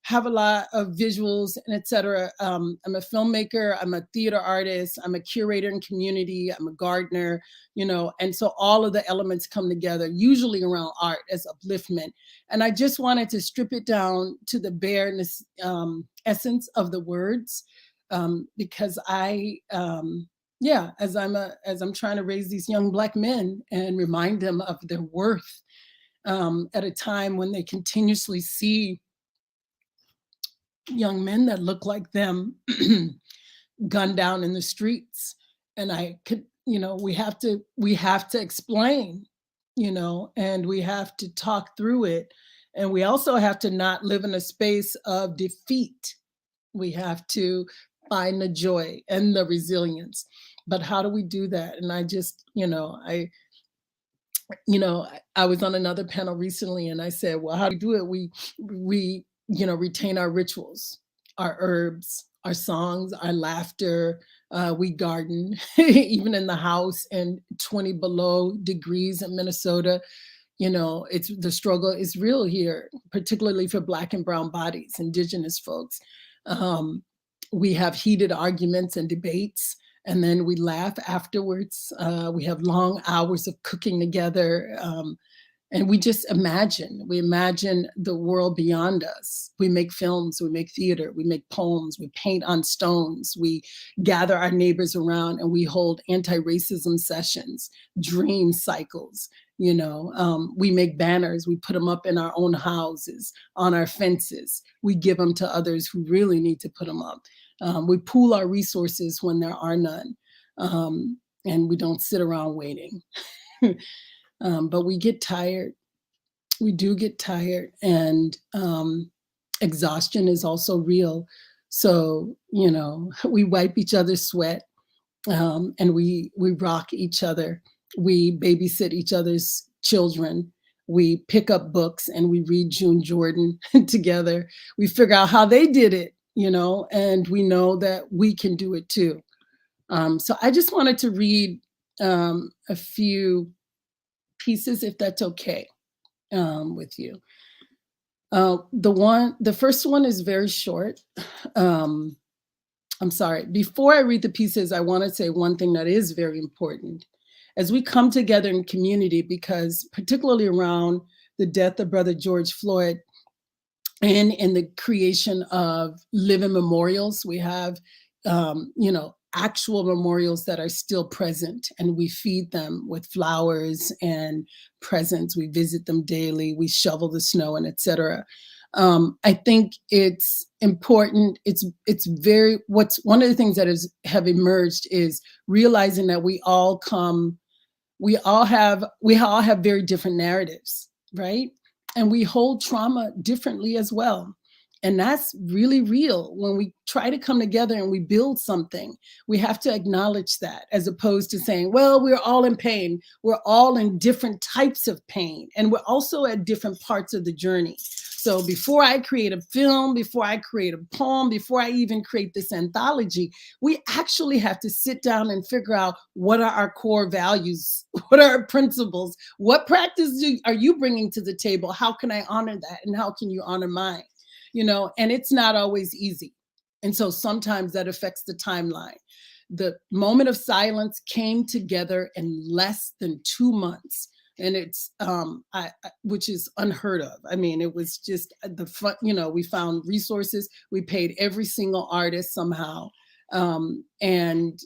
have a lot of visuals and etc. I'm a filmmaker, I'm a theater artist, I'm a curator in community, I'm a gardener, you know, and so all of the elements come together, usually around art as upliftment. And I just wanted to strip it down to the bareness, essence of the words, because as I'm trying to raise these young Black men and remind them of their worth, at a time when they continuously see young men that look like them gunned down in the streets. And I could, you know, we have to explain, you know, and we have to talk through it. And we also have to not live in a space of defeat. We have to find the joy and the resilience. But how do we do that? And I just, I was on another panel recently and I said, well, how do we do it? We retain our rituals, our herbs, our songs, our laughter. We garden, even in the house, and 20 below degrees in Minnesota. The struggle is real here, particularly for Black and brown bodies, Indigenous folks. We have heated arguments and debates, and then we laugh afterwards. We have long hours of cooking together. And we just imagine. We imagine the world beyond us. We make films, we make theater, we make poems, we paint on stones, we gather our neighbors around and we hold anti-racism sessions, dream cycles. We make banners, we put them up in our own houses, on our fences. We give them to others who really need to put them up. We pool our resources when there are none. And we don't sit around waiting. But we get tired. We do get tired, and exhaustion is also real. So, we wipe each other's sweat, and we rock each other. We babysit each other's children. We pick up books and we read June Jordan together. We figure out how they did it, and we know that we can do it too. So I just wanted to read a few pieces, if that's okay with you. The first one is very short. I'm sorry. Before I read the pieces, I want to say one thing that is very important. As we come together in community, because particularly around the death of Brother George Floyd and in the creation of living memorials, we have, actual memorials that are still present, and we feed them with flowers and presents. We visit them daily, we shovel the snow, and etc. I think it's important. It's one of the things that have emerged is realizing that we all have very different narratives, right? And we hold trauma differently as well. And that's really real. When we try to come together and we build something, we have to acknowledge that, as opposed to saying, well, we're all in pain. We're all in different types of pain. And we're also at different parts of the journey. So before I create a film, before I create a poem, before I even create this anthology, we actually have to sit down and figure out, what are our core values? What are our principles? What practice are you bringing to the table? How can I honor that? And how can you honor mine? And it's not always easy. And so sometimes that affects the timeline. The moment of silence came together in less than 2 months. And it's, which is unheard of. I mean, it was just we found resources. We paid every single artist somehow. And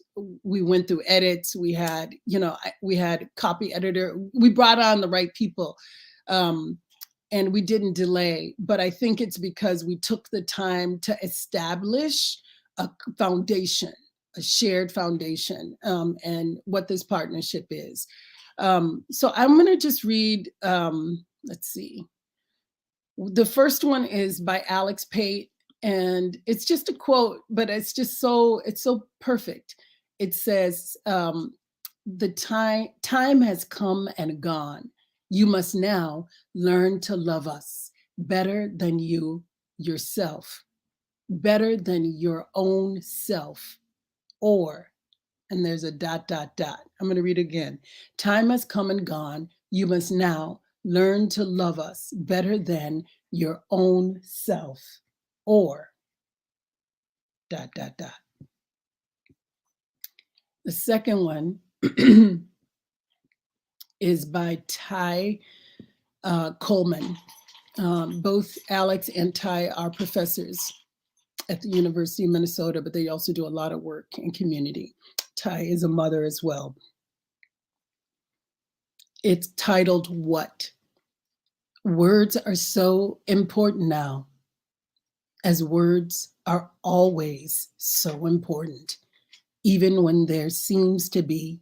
we went through edits. We had copy editor. We brought on the right people. And we didn't delay, but I think it's because we took the time to establish a foundation, a shared foundation, and what this partnership is. So I'm going to just read, let's see. The first one is by Alex Pate, and it's just a quote, but it's so perfect. It says, the time has come and gone. You must now learn to love us better than you yourself, better than your own self, and there's a ... I'm going to read again. Time has come and gone. You must now learn to love us better than your own self, The second one is by Ty Coleman. Both Alex and Ty are professors at the University of Minnesota, but they also do a lot of work in community. Ty is a mother as well. It's titled, What? Words are so important now, as words are always so important, even when there seems to be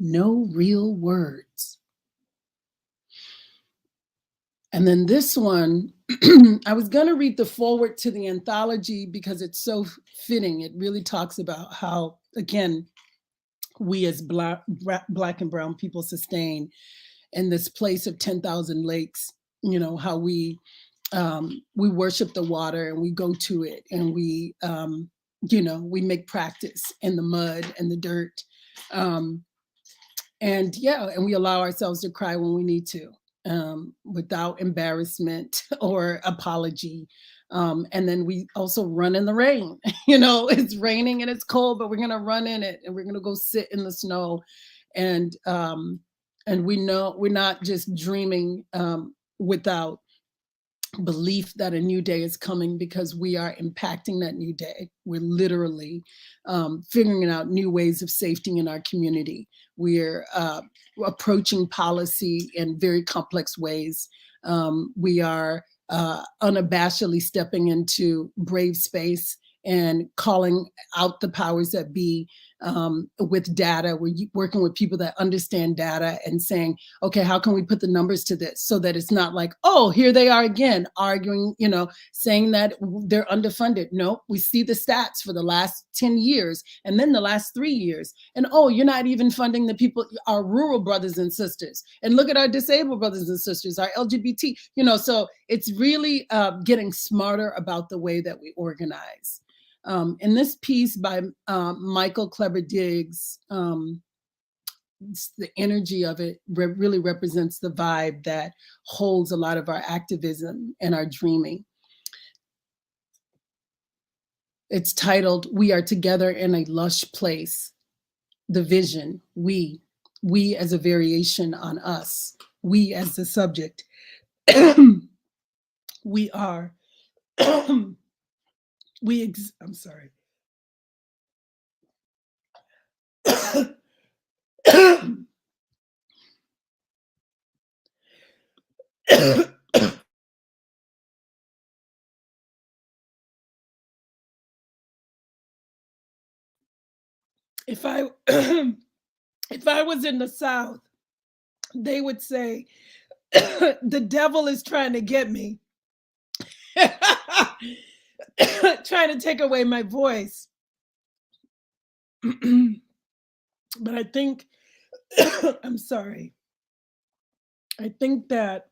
no real words. And then this one, I was going to read the foreword to the anthology because it's so fitting. It really talks about how, again, we as Black and brown people sustain in this place of 10,000 lakes, how we worship the water and we go to it, and we make practice in the mud and the dirt. And we allow ourselves to cry when we need to, without embarrassment or apology. And then we also run in the rain. It's raining and it's cold, but we're going to run in it, and we're going to go sit in the snow and And we know we're not just dreaming without belief that a new day is coming, because we are impacting that new day. We're literally figuring out new ways of safety in our community. We're approaching policy in very complex ways. We are unabashedly stepping into brave space and calling out the powers that be with data. We're working with people that understand data and saying, okay, how can we put the numbers to this so that it's not like, oh, here they are again, arguing, saying that they're underfunded. No, we see the stats for the last 10 years and then the last 3 years. And oh, you're not even funding the people, our rural brothers and sisters. And look at our disabled brothers and sisters, our LGBT, so it's really getting smarter about the way that we organize. In this piece by Michael Kleber Diggs, the energy of it really represents the vibe that holds a lot of our activism and our dreaming. It's titled, "We Are Together in a Lush Place." The vision, we as a variation on us, we as the subject. We are, I'm sorry. If I was in the South, they would say, the devil is trying to get me, trying to take away my voice. But I think, I'm sorry. I think that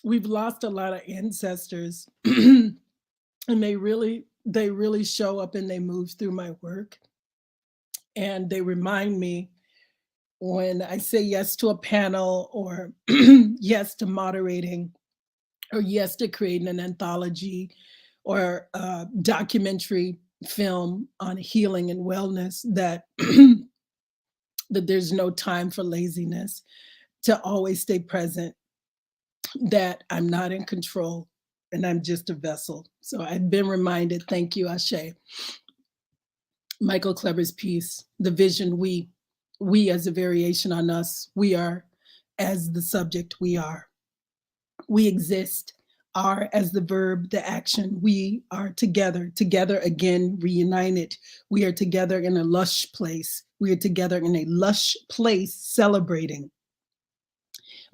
we've lost a lot of ancestors, and they really show up and they move through my work. And they remind me when I say yes to a panel, or yes to moderating, or yes to creating an anthology or a documentary film on healing and wellness, that that there's no time for laziness, to always stay present, that I'm not in control and I'm just a vessel. So I've been reminded, thank you, Ashe. Michael Kleber's piece, the vision, we as a variation on us, we are as the subject, we are. We exist, are as the verb, the action, we are together again, reunited. We are together in a lush place. We are together in a lush place celebrating.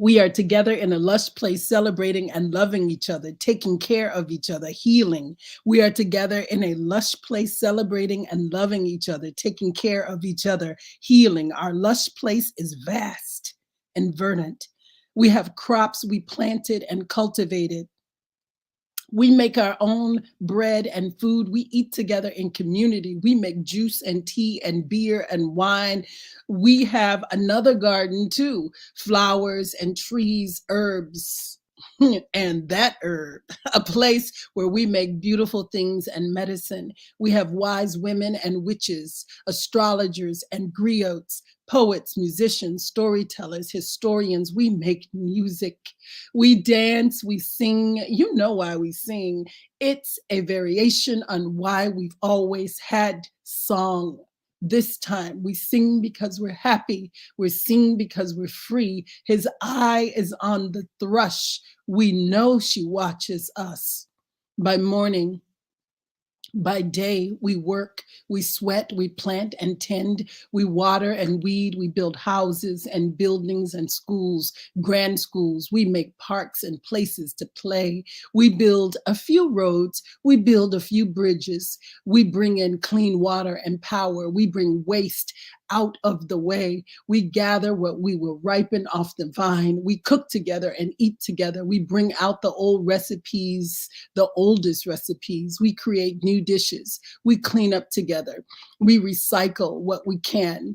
We are together in a lush place celebrating and loving each other, taking care of each other, healing. We are together in a lush place celebrating and loving each other, taking care of each other, healing. Our lush place is vast and verdant. We have crops we planted and cultivated. We make our own bread and food. We eat together in community. We make juice and tea and beer and wine. We have another garden too, flowers and trees, herbs, and that herb, a place where we make beautiful things and medicine. We have wise women and witches, astrologers and griots, poets, musicians, storytellers, historians. We make music, we dance, we sing. You know why we sing. It's a variation on why we've always had song. This time we sing because we're happy. We're singing because we're free. His eye is on the thrush. We know she watches us. By morning, by day, we work, we sweat, we plant and tend, we water and weed, we build houses and buildings and schools, grand schools. We make parks and places to play. We build a few roads, we build a few bridges. We bring in clean water and power. We bring waste out of the way. We gather what we will ripen off the vine. We cook together and eat together. We bring out the old recipes, the oldest recipes. We create new dishes. We clean up together. We recycle what can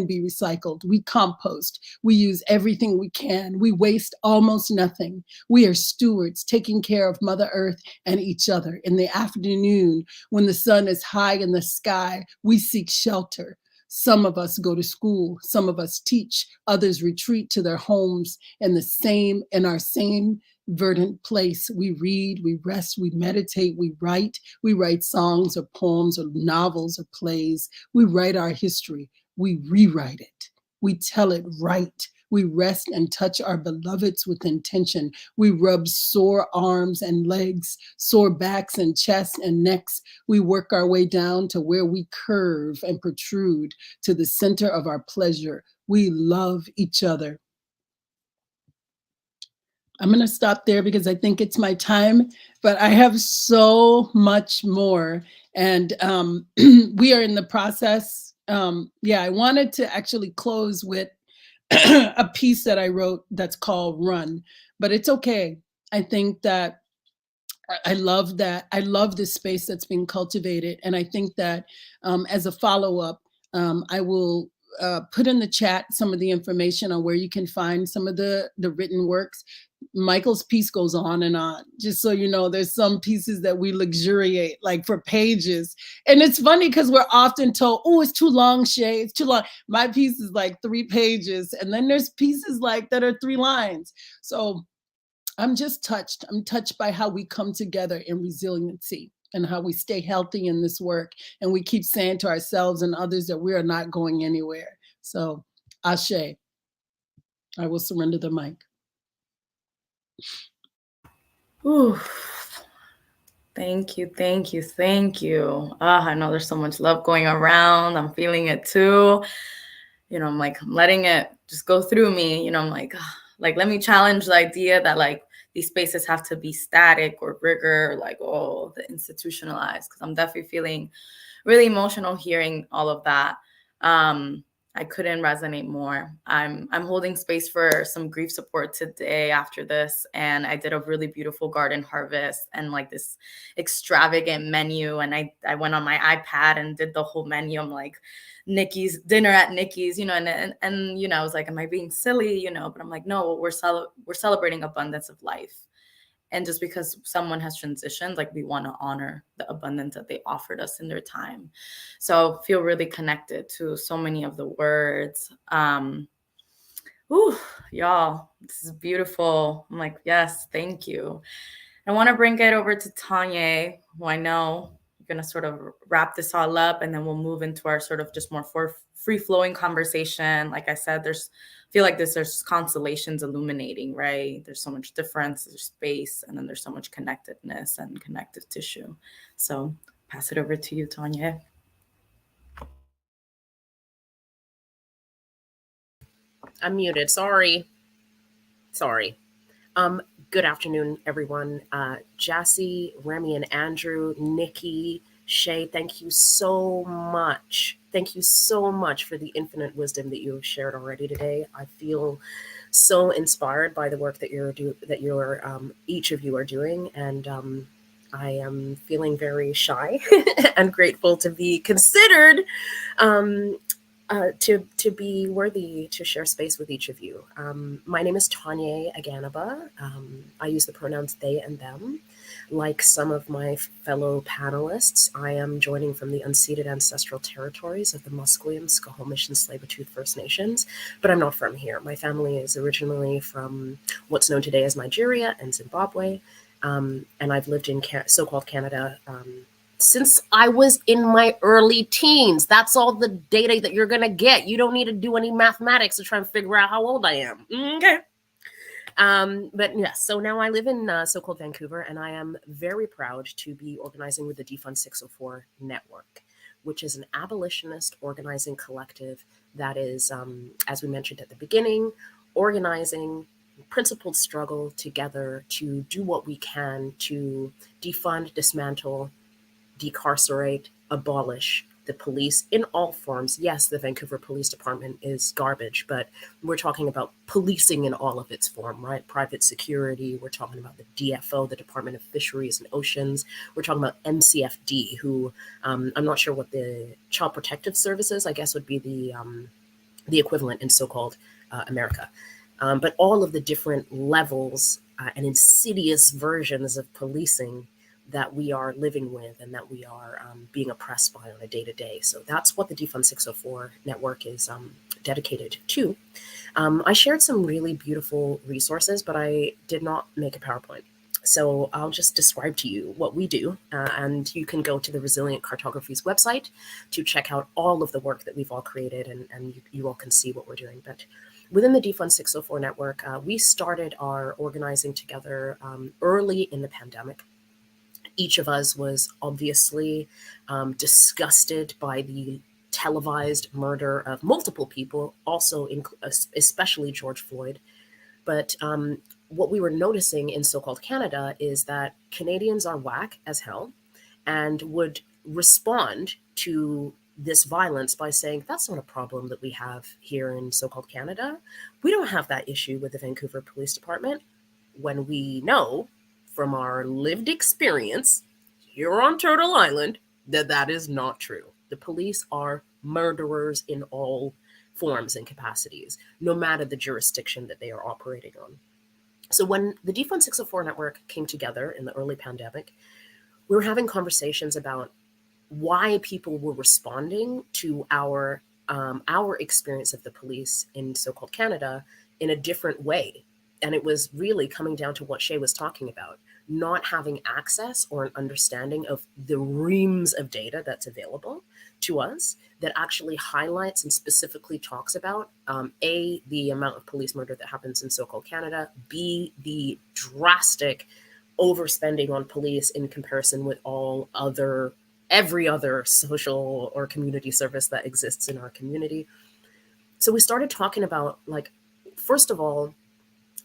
be recycled. We compost. We use everything we can. We waste almost nothing. We are stewards, taking care of Mother Earth and each other. In the afternoon, when the sun is high in the sky, we seek shelter. Some of us go to school, some of us teach, others retreat to their homes in our same verdant place. We read, we rest, we meditate, we write songs or poems or novels or plays. We write our history, we rewrite it, we tell it right. We rest and touch our beloveds with intention. We rub sore arms and legs, sore backs and chests and necks. We work our way down to where we curve and protrude to the center of our pleasure. We love each other. I'm going to stop there because I think it's my time, but I have so much more. And we are in the process. I wanted to actually close with a piece that I wrote that's called Run, but it's okay. I think that I love this space that's being cultivated. And I think that as a follow-up, I will put in the chat some of the information on where you can find some of the written works. Michael's piece goes on and on. Just so you know, there's some pieces that we luxuriate like for pages. And it's funny because we're often told, oh, it's too long, Shay, it's too long. My piece is like 3 pages. And then there's pieces like that are 3 lines. So I'm just touched. I'm touched by how we come together in resiliency and how we stay healthy in this work. And we keep saying to ourselves and others that we are not going anywhere. So, Ashe, I will surrender the mic. Ooh. Thank you, thank you, thank you. I know there's so much love going around. I'm feeling it too. You know, I'm letting it just go through me. You know, I'm like, let me challenge the idea that like these spaces have to be static or rigor, or like, oh, the institutionalized. Because I'm definitely feeling really emotional hearing all of that. I couldn't resonate more. I'm holding space for some grief support today after this, and I did a really beautiful garden harvest and like this extravagant menu. And I went on my iPad and did the whole menu. I'm like, Niki's dinner at Niki's, you know, and you know, I was like, am I being silly, you know? But I'm like, no, we're celebrating abundance of life. And just because someone has transitioned, like we want to honor the abundance that they offered us in their time. So feel really connected to so many of the words. Ooh, y'all, this is beautiful. I'm like, yes, thank you. I want to bring it over to Tonye, who I know we're going to sort of wrap this all up, and then we'll move into our sort of just more free-flowing conversation. Like I said, there's constellations illuminating, right? There's so much difference, there's space, and then there's so much connectedness and connective tissue. So pass it over to you, Tonye. I'm muted. Sorry. Good afternoon, everyone. Jassi, Remy, and Andrew, Niki, Shay, thank you so much. Thank you so much for the infinite wisdom that you have shared already today. I feel so inspired by the work that each of you are doing, and I am feeling very shy and grateful to be considered. To be worthy to share space with each of you. My name is Tonye Aganaba. I use the pronouns they and them. Like some of my fellow panelists, I am joining from the unceded ancestral territories of the Musqueam, Squamish, and Tsleil-Waututh First Nations, but I'm not from here. My family is originally from what's known today as Nigeria and Zimbabwe, and I've lived in so-called Canada since I was in my early teens. That's all the data that you're going to get. You don't need to do any mathematics to try and figure out how old I am. Okay. But yes, so now I live in so-called Vancouver, and I am very proud to be organizing with the Defund 604 Network, which is an abolitionist organizing collective that is, as we mentioned at the beginning, organizing principled struggle together to do what we can to defund, dismantle, decarcerate, abolish the police in all forms. Yes, the Vancouver Police Department is garbage, but we're talking about policing in all of its form, right? Private security. We're talking about the DFO, the Department of Fisheries and Oceans. We're talking about MCFD, who I'm not sure what the Child Protective Services, I guess, would be the equivalent in so-called America. But all of the different levels and insidious versions of policing that we are living with and that we are being oppressed by on a day-to-day. So that's what the Defund 604 network is dedicated to. I shared some really beautiful resources, but I did not make a PowerPoint. So I'll just describe to you what we do, and you can go to the Resilient Cartographies website to check out all of the work that we've all created, and you all can see what we're doing. But within the Defund 604 network, we started our organizing together early in the pandemic. Each of us was obviously disgusted by the televised murder of multiple people, also especially George Floyd. But what we were noticing in so-called Canada is that Canadians are whack as hell and would respond to this violence by saying, that's not a problem that we have here in so-called Canada. We don't have that issue with the Vancouver Police Department, when we know from our lived experience here on Turtle Island that that is not true. The police are murderers in all forms and capacities, no matter the jurisdiction that they are operating on. So when the Defund 604 network came together in the early pandemic, we were having conversations about why people were responding to our experience of the police in so-called Canada in a different way. And it was really coming down to what Shay was talking about, not having access or an understanding of the reams of data that's available to us that actually highlights and specifically talks about, A, the amount of police murder that happens in so-called Canada, B, the drastic overspending on police in comparison with every other social or community service that exists in our community. So we started talking about, like, first of all,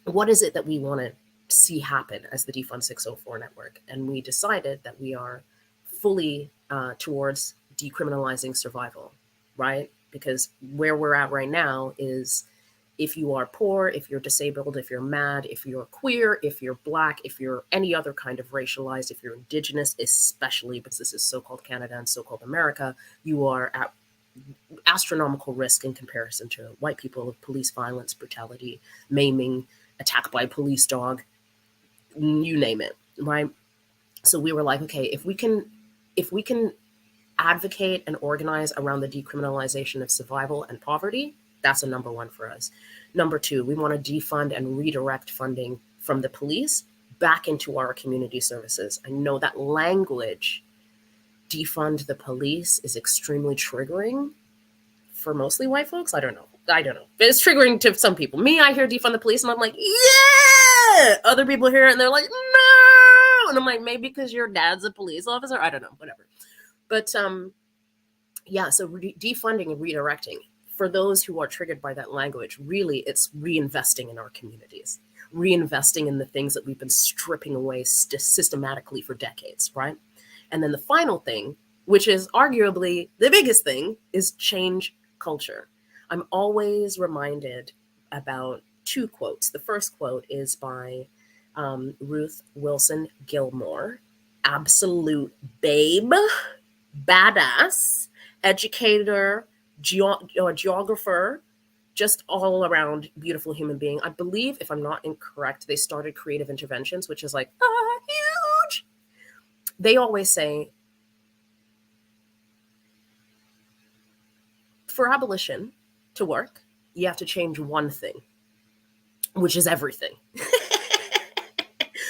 what is it that we want to see happen as the Defund 604 network? And we decided that we are fully towards decriminalizing survival, right? Because where we're at right now is, if you are poor, if you're disabled, if you're mad, if you're queer, if you're Black, if you're any other kind of racialized, if you're Indigenous, especially because this is so-called Canada and so-called America, you are at astronomical risk in comparison to white people of police violence, brutality, maiming, attack by a police dog, you name it, right? So we were like, okay, if we can advocate and organize around the decriminalization of survival and poverty, that's a number one for us. Number two, we want to defund and redirect funding from the police back into our community services. I know that language, defund the police, is extremely triggering for mostly white folks. I don't know. But it's triggering to some people. Me, I hear defund the police and I'm like, yeah! Other people hear it and they're like, no! And I'm like, maybe because your dad's a police officer? I don't know, whatever. But yeah, so defunding and redirecting, for those who are triggered by that language, really it's reinvesting in our communities, reinvesting in the things that we've been stripping away systematically for decades, right? And then the final thing, which is arguably the biggest thing, is change culture. I'm always reminded about two quotes. The first quote is by Ruth Wilson Gilmore, absolute babe, badass, educator, geographer, just all around beautiful human being. I believe, if I'm not incorrect, they started Creative Interventions, which is like huge. They always say, for abolition to work, you have to change one thing, which is everything.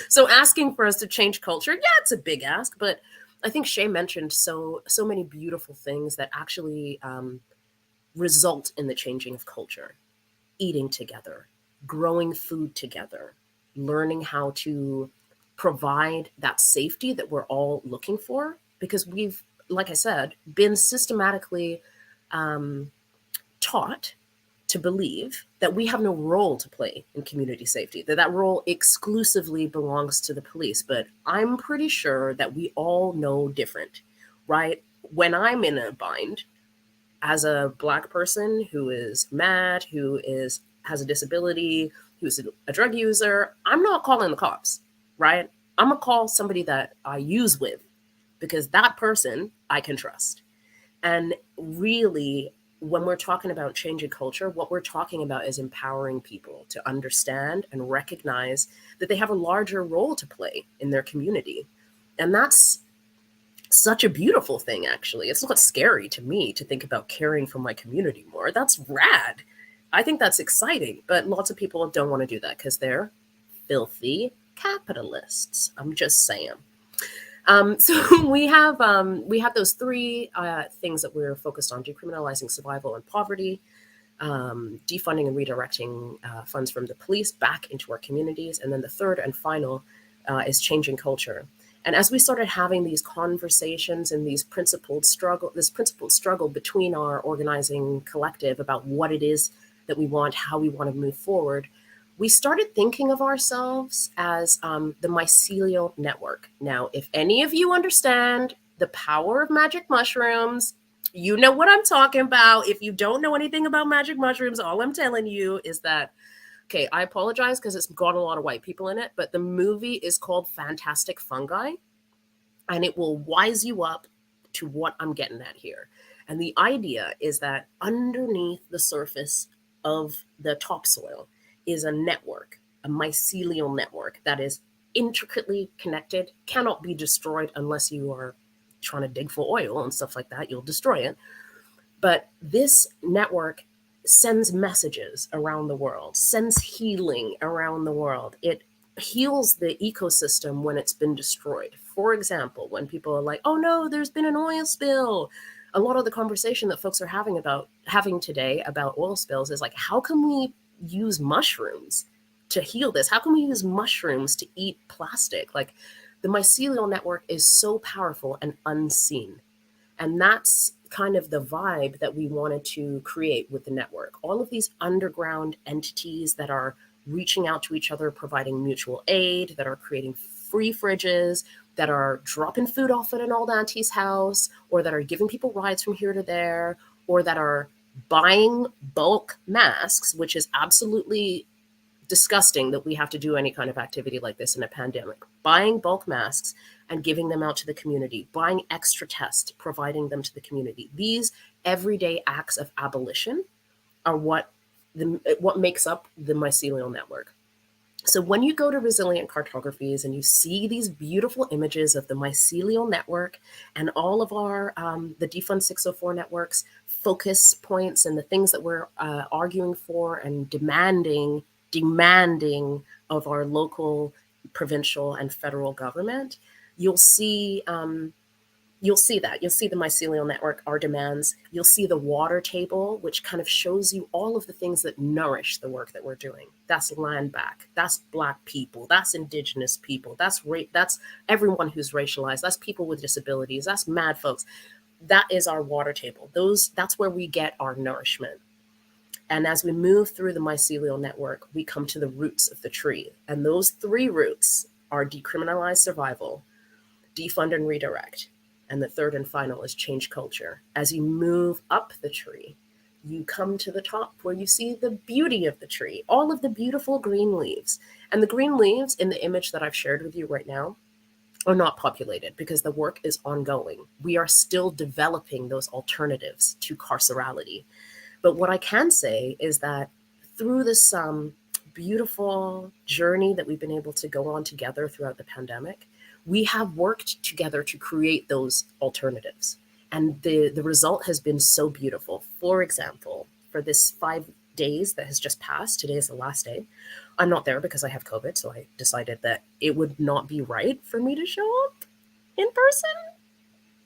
So asking for us to change culture, yeah, it's a big ask, but I think Shay mentioned so many beautiful things that actually result in the changing of culture. Eating together, growing food together, learning how to provide that safety that we're all looking for, because we've, like I said, been systematically taught to believe that we have no role to play in community safety, that role exclusively belongs to the police. But I'm pretty sure that we all know different, right? when I'm in a bind as a Black person who is mad, who has a disability, who's a drug user, I'm not calling the cops, right? I'm gonna call somebody that I use with, because that person I can trust. And really, when we're talking about changing culture, what we're talking about is empowering people to understand and recognize that they have a larger role to play in their community. And that's such a beautiful thing, actually. It's not scary to me to think about caring for my community more. That's rad. I think that's exciting, but lots of people don't want to do that because they're filthy capitalists. I'm just saying. So we have those three things that we're focused on: decriminalizing survival and poverty, defunding and redirecting funds from the police back into our communities, and then the third and final is changing culture. And as we started having these conversations and this principled struggle between our organizing collective about what it is that we want, how we want to move forward, we started thinking of ourselves as the mycelial network. Now, if any of you understand the power of magic mushrooms, you know what I'm talking about. If you don't know anything about magic mushrooms, all I'm telling you is that, okay, I apologize because it's got a lot of white people in it, but the movie is called Fantastic Fungi, and it will wise you up to what I'm getting at here. And the idea is that underneath the surface of the topsoil is a network, a mycelial network that is intricately connected, cannot be destroyed unless you are trying to dig for oil and stuff like that. You'll destroy it. But this network sends messages around the world, sends healing around the world. It heals the ecosystem when it's been destroyed. For example, when people are like, oh no, there's been an oil spill. A lot of the conversation that folks are having today about oil spills is like, how can we use mushrooms to heal this? How can we use mushrooms to eat plastic? Like, the mycelial network is so powerful and unseen. And that's kind of the vibe that we wanted to create with the network. All of these underground entities that are reaching out to each other, providing mutual aid, that are creating free fridges, that are dropping food off at an old auntie's house, or that are giving people rides from here to there, or that are buying bulk masks, which is absolutely disgusting that we have to do any kind of activity like this in a pandemic. Buying bulk masks and giving them out to the community, buying extra tests, providing them to the community. These everyday acts of abolition are what makes up the mycelial network. So when you go to Resilient Cartographies and you see these beautiful images of the mycelial network and all of our, the Defund 604 network's focus points and the things that we're arguing for and demanding of our local, provincial, and federal government, you'll see that. You'll see the mycelial network, our demands. You'll see the water table, which kind of shows you all of the things that nourish the work that we're doing. That's land back. That's Black people. That's Indigenous people. That's everyone who's racialized. That's people with disabilities. That's mad folks. That is our water table. That's where we get our nourishment. And as we move through the mycelial network, we come to the roots of the tree. And those three roots are decriminalized survival, defund and redirect, and the third and final is change culture. As you move up the tree, you come to the top where you see the beauty of the tree, all of the beautiful green leaves. And the green leaves in the image that I've shared with you right now are not populated because the work is ongoing. We are still developing those alternatives to carcerality. But what I can say is that through this beautiful journey that we've been able to go on together throughout the pandemic, we have worked together to create those alternatives. And the result has been so beautiful. For example, for this 5 days that has just passed, today is the last day. I'm not there because I have COVID, so I decided that it would not be right for me to show up in person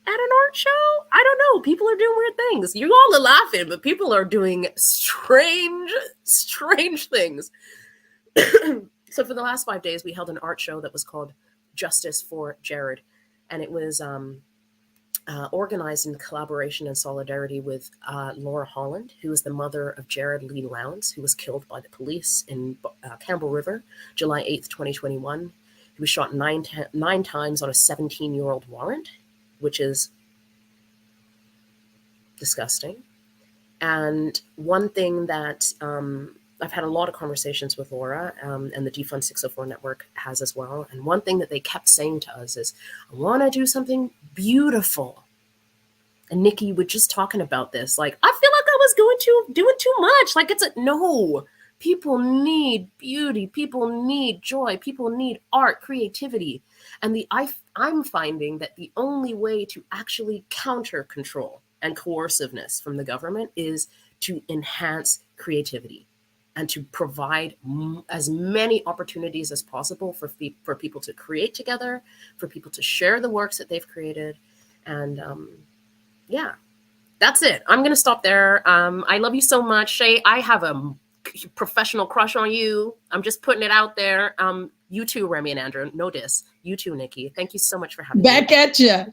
at an art show. I don't know. People are doing weird things. You all are laughing, but people are doing strange things. So for the last 5 days, we held an art show that was called Justice for Jared. And it was organized in collaboration and solidarity with Laura Holland, who is the mother of Jared Lee Lowndes, who was killed by the police in Campbell River, July 8th, 2021. He was shot nine times on a 17-year-old warrant, which is disgusting. And one thing that I've had a lot of conversations with Laura, and the Defund 604 Network has as well. And one thing that they kept saying to us is, I want to do something beautiful. And Niki was just talking about this. Like, I feel like I was doing too much. Like, no. People need beauty. People need joy. People need art, creativity. And I'm finding that the only way to actually counter control and coerciveness from the government is to enhance creativity and to provide as many opportunities as possible for people to create together, for people to share the works that they've created. And yeah, that's it. I'm going to stop there. I love you so much, Shay. I have a professional crush on you. I'm just putting it out there. You too, Remy and Andrew. No diss. You too, Niki. Thank you so much for having me. Back at you.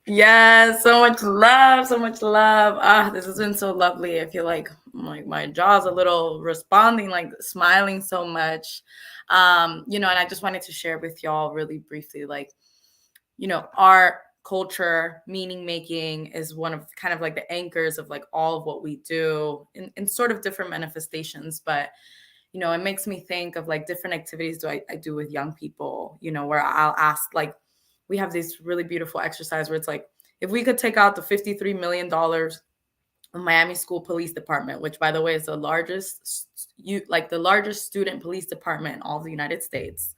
Yes, so much love, so much love. This has been so lovely. I feel like my jaw's a little responding, like smiling so much. And I just wanted to share with y'all really briefly, like, art, culture, meaning making is one of kind of like the anchors of like all of what we do in sort of different manifestations. But, it makes me think of like different activities I do with young people, where I'll ask, like, we have this really beautiful exercise where it's like, if we could take out the $53 million of Miami School Police Department, which by the way is the largest student police department in all of the United States,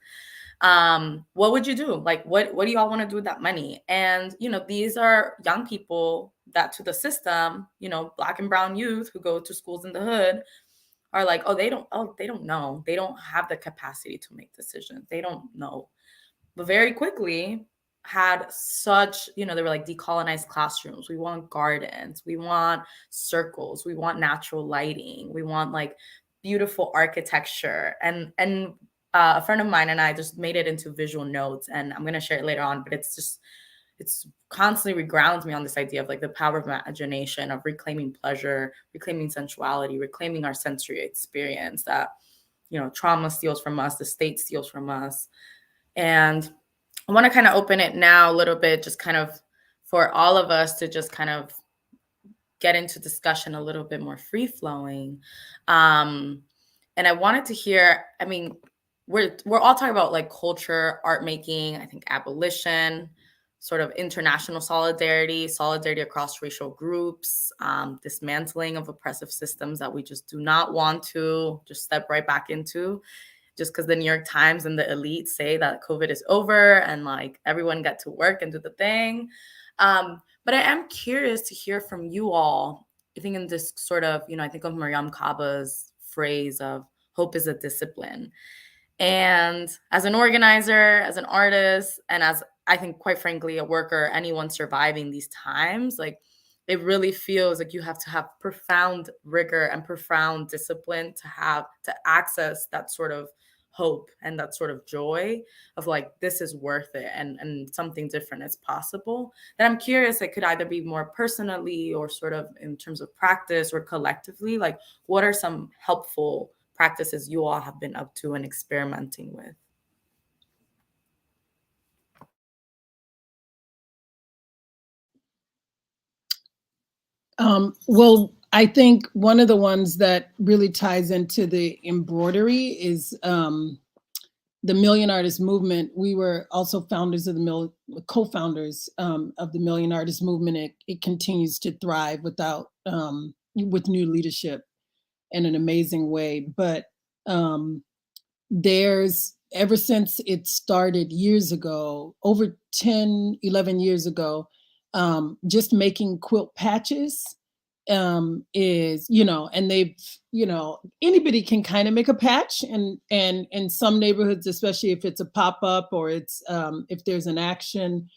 what would you do? Like, what do y'all want to do with that money? And, these are young people that to the system, Black and brown youth who go to schools in the hood are like, they don't know. They don't have the capacity to make decisions. They don't know. But very quickly had such, they were like decolonized classrooms. We want gardens. We want circles. We want natural lighting. We want like beautiful architecture. And a friend of mine and I just made it into visual notes, and I'm going to share it later on, but it's constantly regrounds me on this idea of like the power of imagination, of reclaiming pleasure, reclaiming sensuality, reclaiming our sensory experience that, trauma steals from us, the state steals from us. And I want to kind of open it now a little bit, just kind of for all of us to just kind of get into discussion a little bit more free flowing. And I wanted to hear, I mean, we're all talking about like culture, art making, I think abolition, sort of international solidarity across racial groups, dismantling of oppressive systems that we just do not want to just step right back into, just because the New York Times and the elite say that COVID is over and like everyone get to work and do the thing. But I am curious to hear from you all. I think in this sort of, I think of Mariam Kaba's phrase of hope is a discipline. And as an organizer, as an artist, and as I think, quite frankly, a worker, anyone surviving these times, like it really feels like you have to have profound rigor and profound discipline to access that sort of hope and that sort of joy of like, this is worth it and something different is possible. That I'm curious, it could either be more personally or sort of in terms of practice or collectively, like what are some helpful practices you all have been up to and experimenting with? Well, I think one of the ones that really ties into the embroidery is the Million Artist Movement. We were also founders of co-founders of the Million Artist Movement. It continues to thrive with new leadership in an amazing way. But there's, ever since it started years ago, over 10, 11 years ago, just making quilt patches is, and they've, anybody can kind of make a patch, and in some neighborhoods, especially if it's a pop-up or it's if there's an action,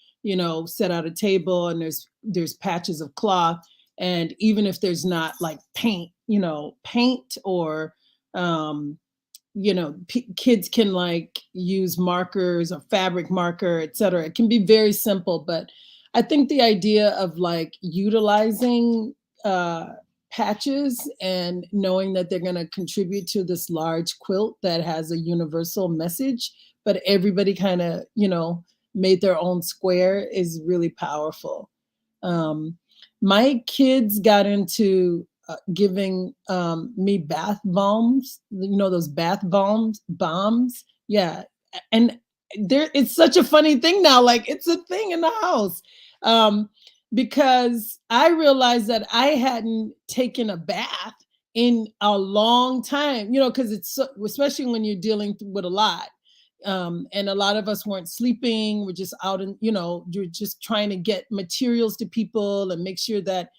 set out a table and there's patches of cloth, and even if there's not like paint or kids can like use markers or fabric marker, et cetera. It can be very simple, but I think the idea of like utilizing patches and knowing that they're going to contribute to this large quilt that has a universal message, but everybody kind of, made their own square is really powerful. My kids got into giving me bath bombs, those bath bombs. Yeah. And it's such a funny thing now. Like, it's a thing in the house. Because I realized that I hadn't taken a bath in a long time, because it's especially when you're dealing with a lot. And a lot of us weren't sleeping. We're just out and, you're just trying to get materials to people and make sure that,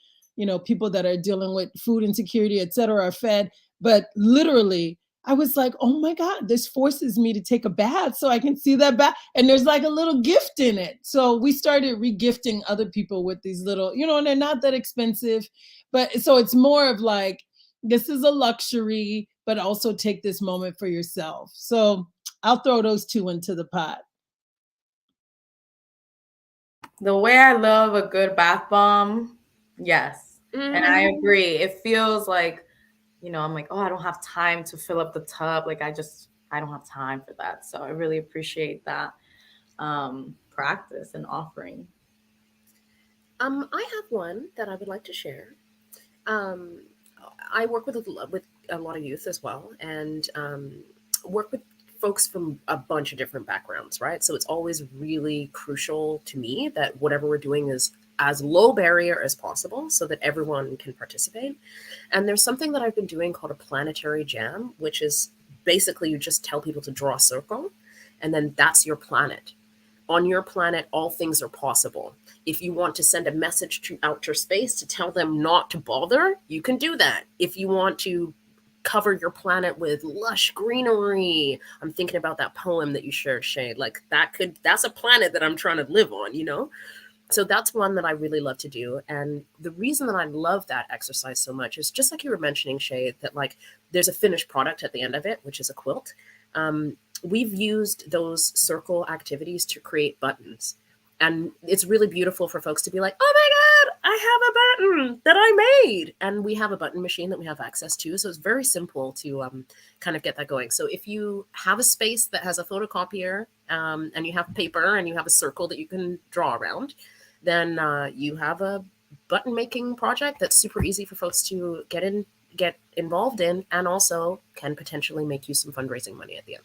people that are dealing with food insecurity, et cetera, are fed. But literally, I was like, oh my God, this forces me to take a bath so I can see that bath. And there's like a little gift in it. So we started regifting other people with these little, and they're not that expensive. But so it's more of like, this is a luxury, but also take this moment for yourself. So I'll throw those two into the pot. The way I love a good bath bomb, yes. Mm-hmm. And I agree. It feels like, I'm like, oh, I don't have time to fill up the tub. Like, I don't have time for that. So I really appreciate that practice and offering. I have one that I would like to share. I work with a lot of youth as well, and work with folks from a bunch of different backgrounds, right? So it's always really crucial to me that whatever we're doing is as low barrier as possible so that everyone can participate. And there's something that I've been doing called a planetary jam, which is basically you just tell people to draw a circle, and then that's your planet. On your planet, all things are possible. If you want to send a message to outer space to tell them not to bother, you can do that. If you want to cover your planet with lush greenery, I'm thinking about that poem that you shared, Shay, like that's a planet that I'm trying to live on, So that's one that I really love to do. And the reason that I love that exercise so much is just like you were mentioning, Shay, that like there's a finished product at the end of it, which is a quilt. We've used those circle activities to create buttons. And it's really beautiful for folks to be like, oh my God, I have a button that I made. And we have a button machine that we have access to. So it's very simple to kind of get that going. So if you have a space that has a photocopier and you have paper and you have a circle that you can draw around, then you have a button making project that's super easy for folks to get involved in, and also can potentially make you some fundraising money at the end.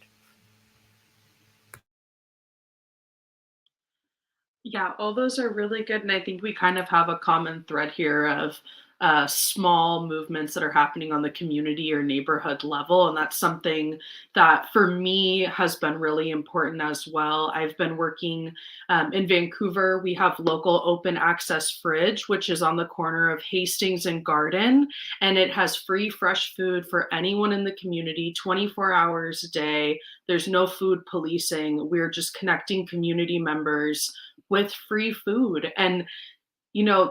Yeah, all those are really good. And I think we kind of have a common thread here of small movements that are happening on the community or neighborhood level. And that's something that for me has been really important as well. I've been working in Vancouver. We have local open access fridge, which is on the corner of Hastings and Garden. And it has free fresh food for anyone in the community, 24 hours a day. There's no food policing. We're just connecting community members with free food. And,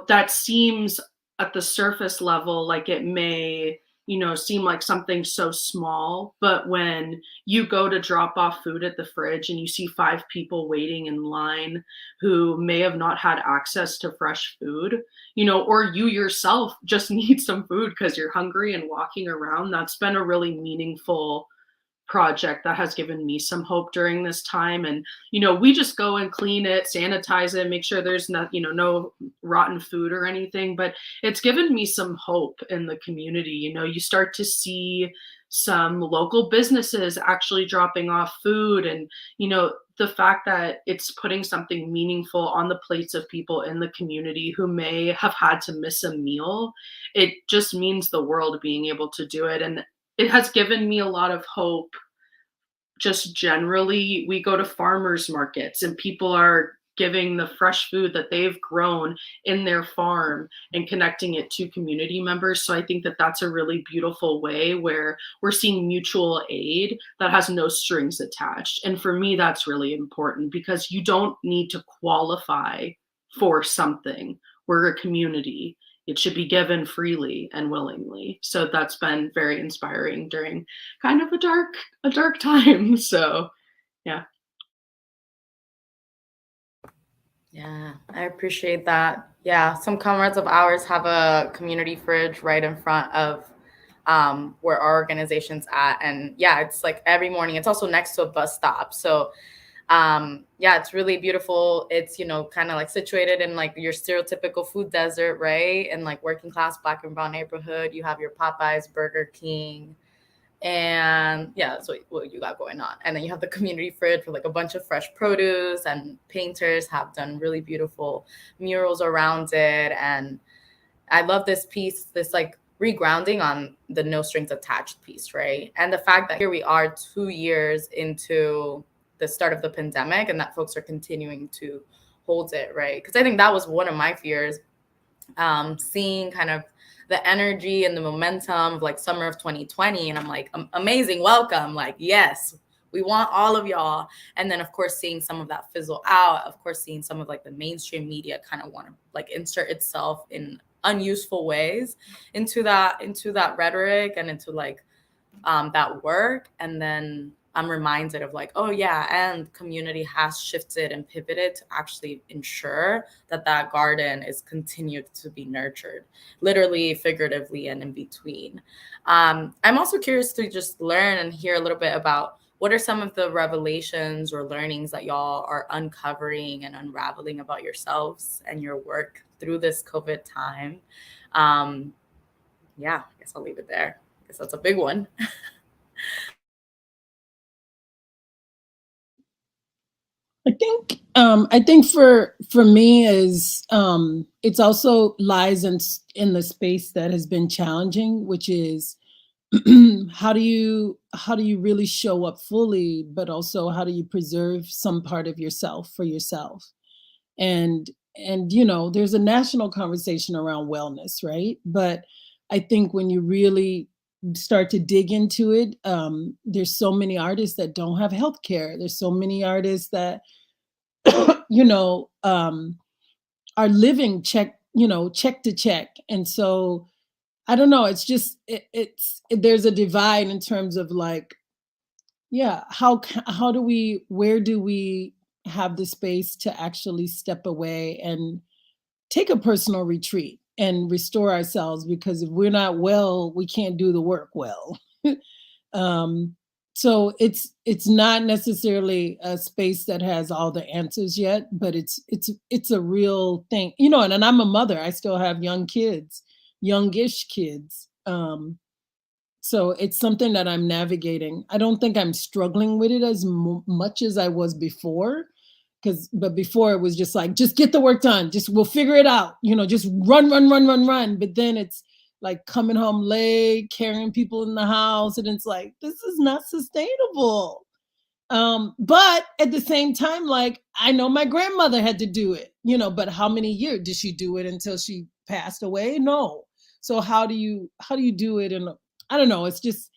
that seems at the surface level like it may, seem like something so small. But when you go to drop off food at the fridge and you see 5 people waiting in line who may have not had access to fresh food, or you yourself just need some food because you're hungry and walking around, that's been a really meaningful project that has given me some hope during this time. And we just go and clean it, sanitize it, make sure there's no rotten food or anything, but it's given me some hope in the community. You start to see some local businesses actually dropping off food, and the fact that it's putting something meaningful on the plates of people in the community who may have had to miss a meal, it just means the world being able to do it. And it has given me a lot of hope. Just generally, we go to farmers markets and people are giving the fresh food that they've grown in their farm and connecting it to community members. So I think that that's a really beautiful way where we're seeing mutual aid that has no strings attached. And for me, that's really important because you don't need to qualify for something. We're a community. It should be given freely and willingly. So that's been very inspiring during kind of a dark time. So, yeah. Yeah, I appreciate that. Yeah, some comrades of ours have a community fridge right in front of where our organization's at. And yeah, it's like every morning. It's also next to a bus stop. So Yeah, it's really beautiful. It's, you know, kind of like situated in like your stereotypical food desert, right? And like working class Black and brown neighborhood. You have your Popeyes, Burger King, and yeah, that's what you got going on. And then you have the community fridge with like a bunch of fresh produce, and painters have done really beautiful murals around it. And I love this piece, this like regrounding on the no strings attached piece, right? And the fact that here we are 2 years into the start of the pandemic and that folks are continuing to hold it, right? Because I think that was one of my fears, seeing kind of the energy and the momentum of like summer of 2020. And I'm like, amazing, welcome. Like, yes, we want all of y'all. And then of course, seeing some of that fizzle out, of course, seeing some of like the mainstream media kind of want to like insert itself in unuseful ways into that rhetoric and into like that work. And then I'm reminded of like, oh yeah, and community has shifted and pivoted to actually ensure that that garden is continued to be nurtured, literally, figuratively, and in between. I'm also curious to just learn and hear a little bit about what are some of the revelations or learnings that y'all are uncovering and unraveling about yourselves and your work through this COVID time. Yeah, I guess I'll leave it there. I guess that's a big one. I think for me is it's also lies in the space that has been challenging, which is how do you really show up fully, but also how do you preserve some part of yourself for yourself? And you know, there's a national conversation around wellness, right? But I think when you really start to dig into it, there's so many artists that don't have health care. There's so many artists that you know, are living check to check. And so I don't know, it's just, there's a divide in terms of like, yeah, where do we have the space to actually step away and take a personal retreat and restore ourselves? Because if we're not well, we can't do the work well. So it's not necessarily a space that has all the answers yet, but it's a real thing, you know. And I'm a mother. I still have young kids, youngish kids. So it's something that I'm navigating. I don't think I'm struggling with it as much as I was before, but before it was just like, just get the work done. Just we'll figure it out. You know, just run. But then it's like coming home late, carrying people in the house, and it's like, this is not sustainable. But at the same time, like, I know my grandmother had to do it, you know, but how many years did she do it until she passed away? No. So how do you do it? And I don't know. It's just,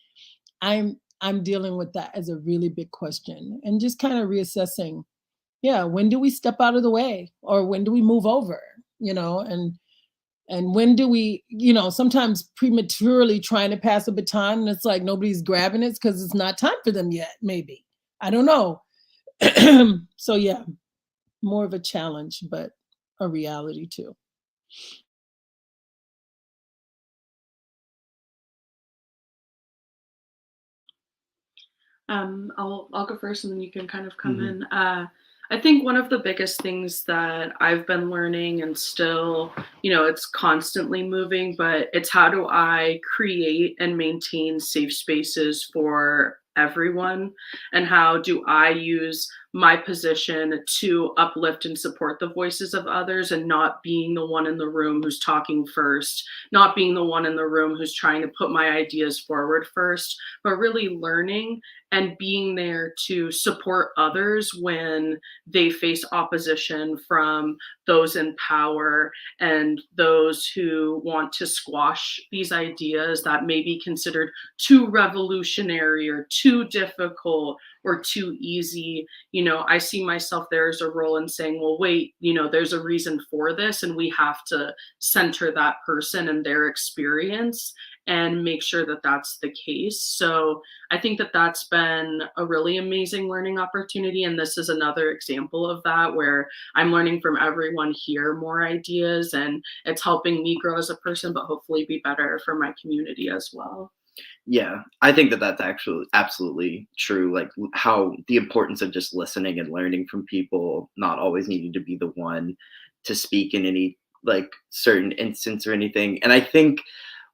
I'm dealing with that as a really big question, and just kind of reassessing. Yeah, when do we step out of the way, or when do we move over? You know, and when do we, you know, sometimes prematurely trying to pass a baton, and it's like nobody's grabbing it because it's not time for them yet. Maybe, I don't know. So yeah, more of a challenge, but a reality too. I'll go first, and then you can kind of come in. I think one of the biggest things that I've been learning, and still, you know, it's constantly moving, but it's how do I create and maintain safe spaces for everyone, and how do I use my position to uplift and support the voices of others, and not being the one in the room who's talking first, not being the one in the room who's trying to put my ideas forward first, but really learning and being there to support others when they face opposition from those in power and those who want to squash these ideas that may be considered too revolutionary or too difficult or too easy. You know, I see myself there as a role in saying, well, wait, you know, there's a reason for this, and we have to center that person and their experience and make sure that that's the case. So I think that that's been a really amazing learning opportunity. And this is another example of that, where I'm learning from everyone here more ideas, and it's helping me grow as a person, but hopefully be better for my community as well. Yeah, I think that that's actually absolutely true. Like how the importance of just listening and learning from people, not always needing to be the one to speak in any like certain instance or anything. And I think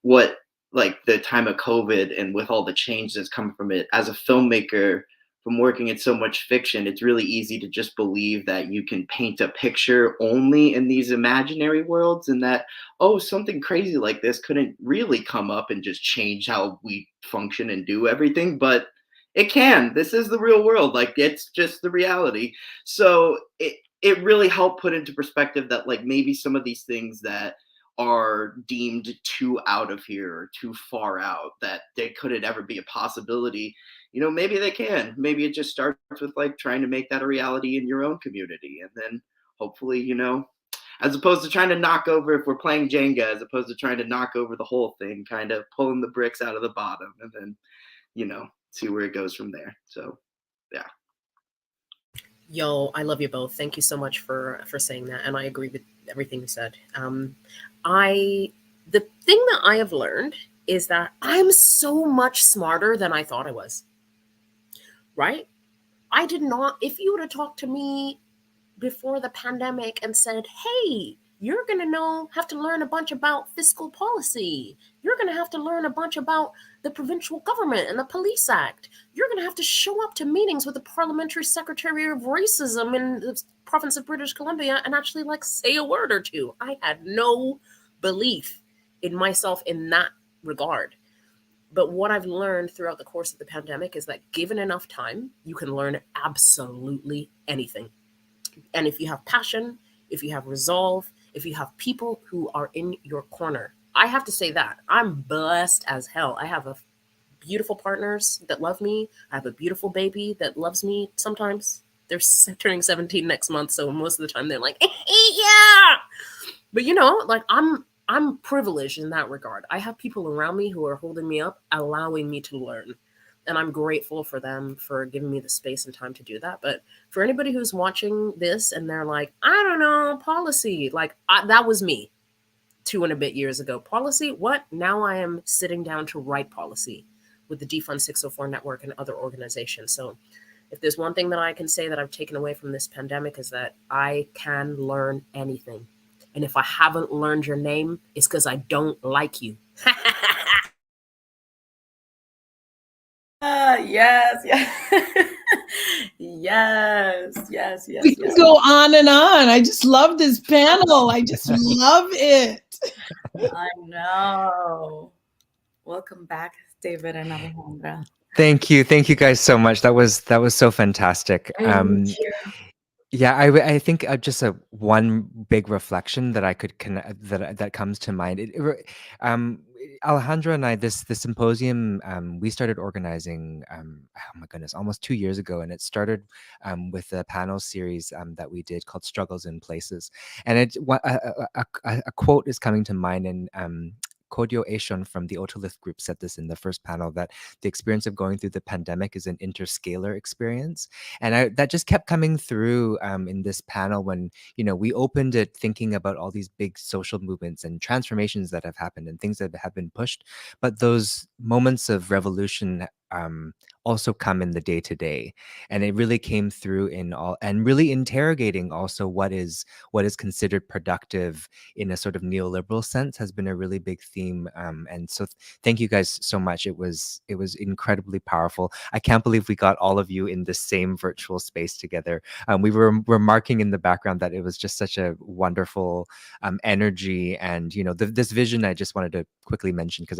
what like the time of COVID and with all the change that's come from it, as a filmmaker, from working in so much fiction, it's really easy to just believe that you can paint a picture only in these imaginary worlds and that, oh, something crazy like this couldn't really come up and just change how we function and do everything. But it can. This is the real world. Like it's just the reality. So it really helped put into perspective that like maybe some of these things that are deemed too out of here or too far out that they couldn't ever be a possibility, maybe they can. Maybe it just starts with like trying to make that a reality in your own community. And then hopefully, as opposed to trying to knock over, if we're playing Jenga, as opposed to trying to knock over the whole thing, kind of pulling the bricks out of the bottom and then, see where it goes from there. So, yeah. Yo, I love you both. Thank you so much for saying that, and I agree with everything you said. The thing that I have learned is that I'm so much smarter than I thought I was. Right? I did not. If you would have talked to me before the pandemic and said, "Hey, you're going to have to learn a bunch about fiscal policy. You're going to have to learn a bunch about the provincial government and the police act. You're going to have to show up to meetings with the parliamentary secretary of racism in the province of British Columbia and actually like say a word or two." I had no belief in myself in that regard. But what I've learned throughout the course of the pandemic is that given enough time, you can learn absolutely anything. And if you have passion, if you have resolve, if you have people who are in your corner, I have to say that I'm blessed as hell. I have beautiful partners that love me. I have a beautiful baby that loves me sometimes. They're turning 17 next month, so most of the time they're like, yeah. But like I'm privileged in that regard. I have people around me who are holding me up, allowing me to learn. And I'm grateful for them for giving me the space and time to do that. But for anybody who's watching this and they're like, I don't know, policy, like that was me 2 and a bit years ago. Policy, what? Now I am sitting down to write policy with the Defund 604 Network and other organizations. So if there's one thing that I can say that I've taken away from this pandemic is that I can learn anything. And if I haven't learned your name, it's because I don't like you. Yes. Yes. We can go on and on. I just love this panel. I just love it. I know. Welcome back, David and Alejandra. Thank you guys so much. That was so fantastic. Yeah, I think just one big reflection that I could that comes to mind. Alejandra and I, this symposium, we started organizing. Oh my goodness, almost 2 years ago, and it started with a panel series that we did called "Struggles in Places," and a quote is coming to mind, and Kodyo Eshon from the Otolith group said this in the first panel, that the experience of going through the pandemic is an interscalar experience. And that just kept coming through in this panel when, we opened it thinking about all these big social movements and transformations that have happened and things that have been pushed. But those moments of revolution also come in the day-to-day. And it really came through in all, and really interrogating also what is considered productive in a sort of neoliberal sense has been a really big theme. And so thank you guys so much. It was incredibly powerful. I can't believe we got all of you in the same virtual space together. We were remarking in the background that it was just such a wonderful energy. And, this vision I just wanted to quickly mention, because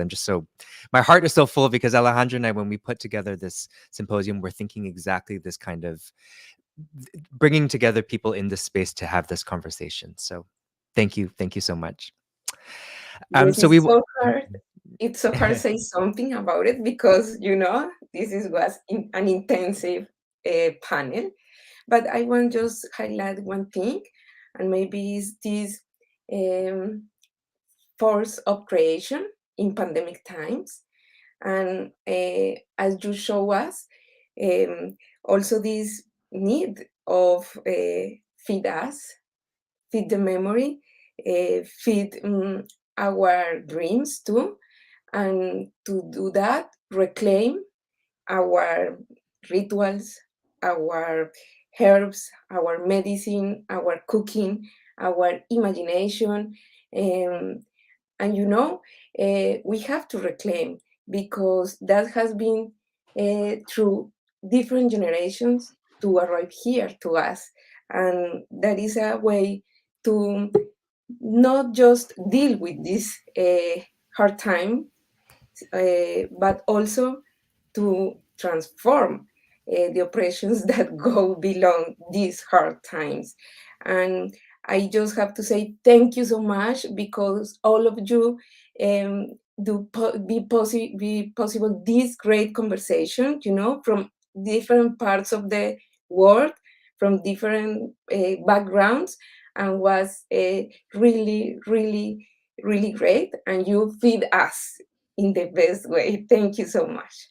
my heart is so full, because Alejandra and I, when we put together this symposium, we're thinking exactly this kind of bringing together people in this space to have this conversation. So thank you so much. Yes, it's so hard. It's so hard to say something about it because this was an intensive panel. But I want just highlight one thing, and maybe it's this force of creation in pandemic times, and as you show us, also this need of feed us, feed the memory, feed our dreams too, And to do that, reclaim our rituals, our herbs, our medicine, our cooking, our imagination. Um, and we have to reclaim, because that has been through different generations to arrive here to us. And that is a way to not just deal with this hard time, but also to transform the oppressions that go beyond these hard times. And I just have to say thank you so much, because all of you um, be possible this great conversation, from different parts of the world, from different backgrounds, and was really, really, really great. And you feed us in the best way. Thank you so much.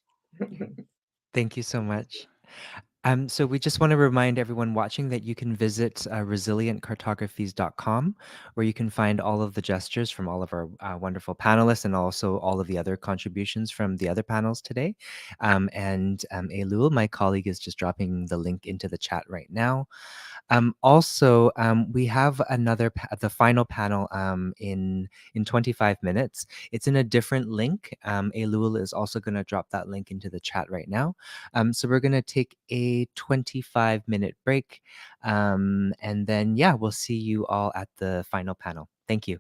Thank you so much. So we just want to remind everyone watching that you can visit resilientcartographies.com, where you can find all of the gestures from all of our wonderful panelists, and also all of the other contributions from the other panels today. And Elul, my colleague, is just dropping the link into the chat right now. Also, we have the final panel in 25 minutes. It's in a different link. Elul is also going to drop that link into the chat right now. So we're going to take a 25-minute break. And then, yeah, we'll see you all at the final panel. Thank you.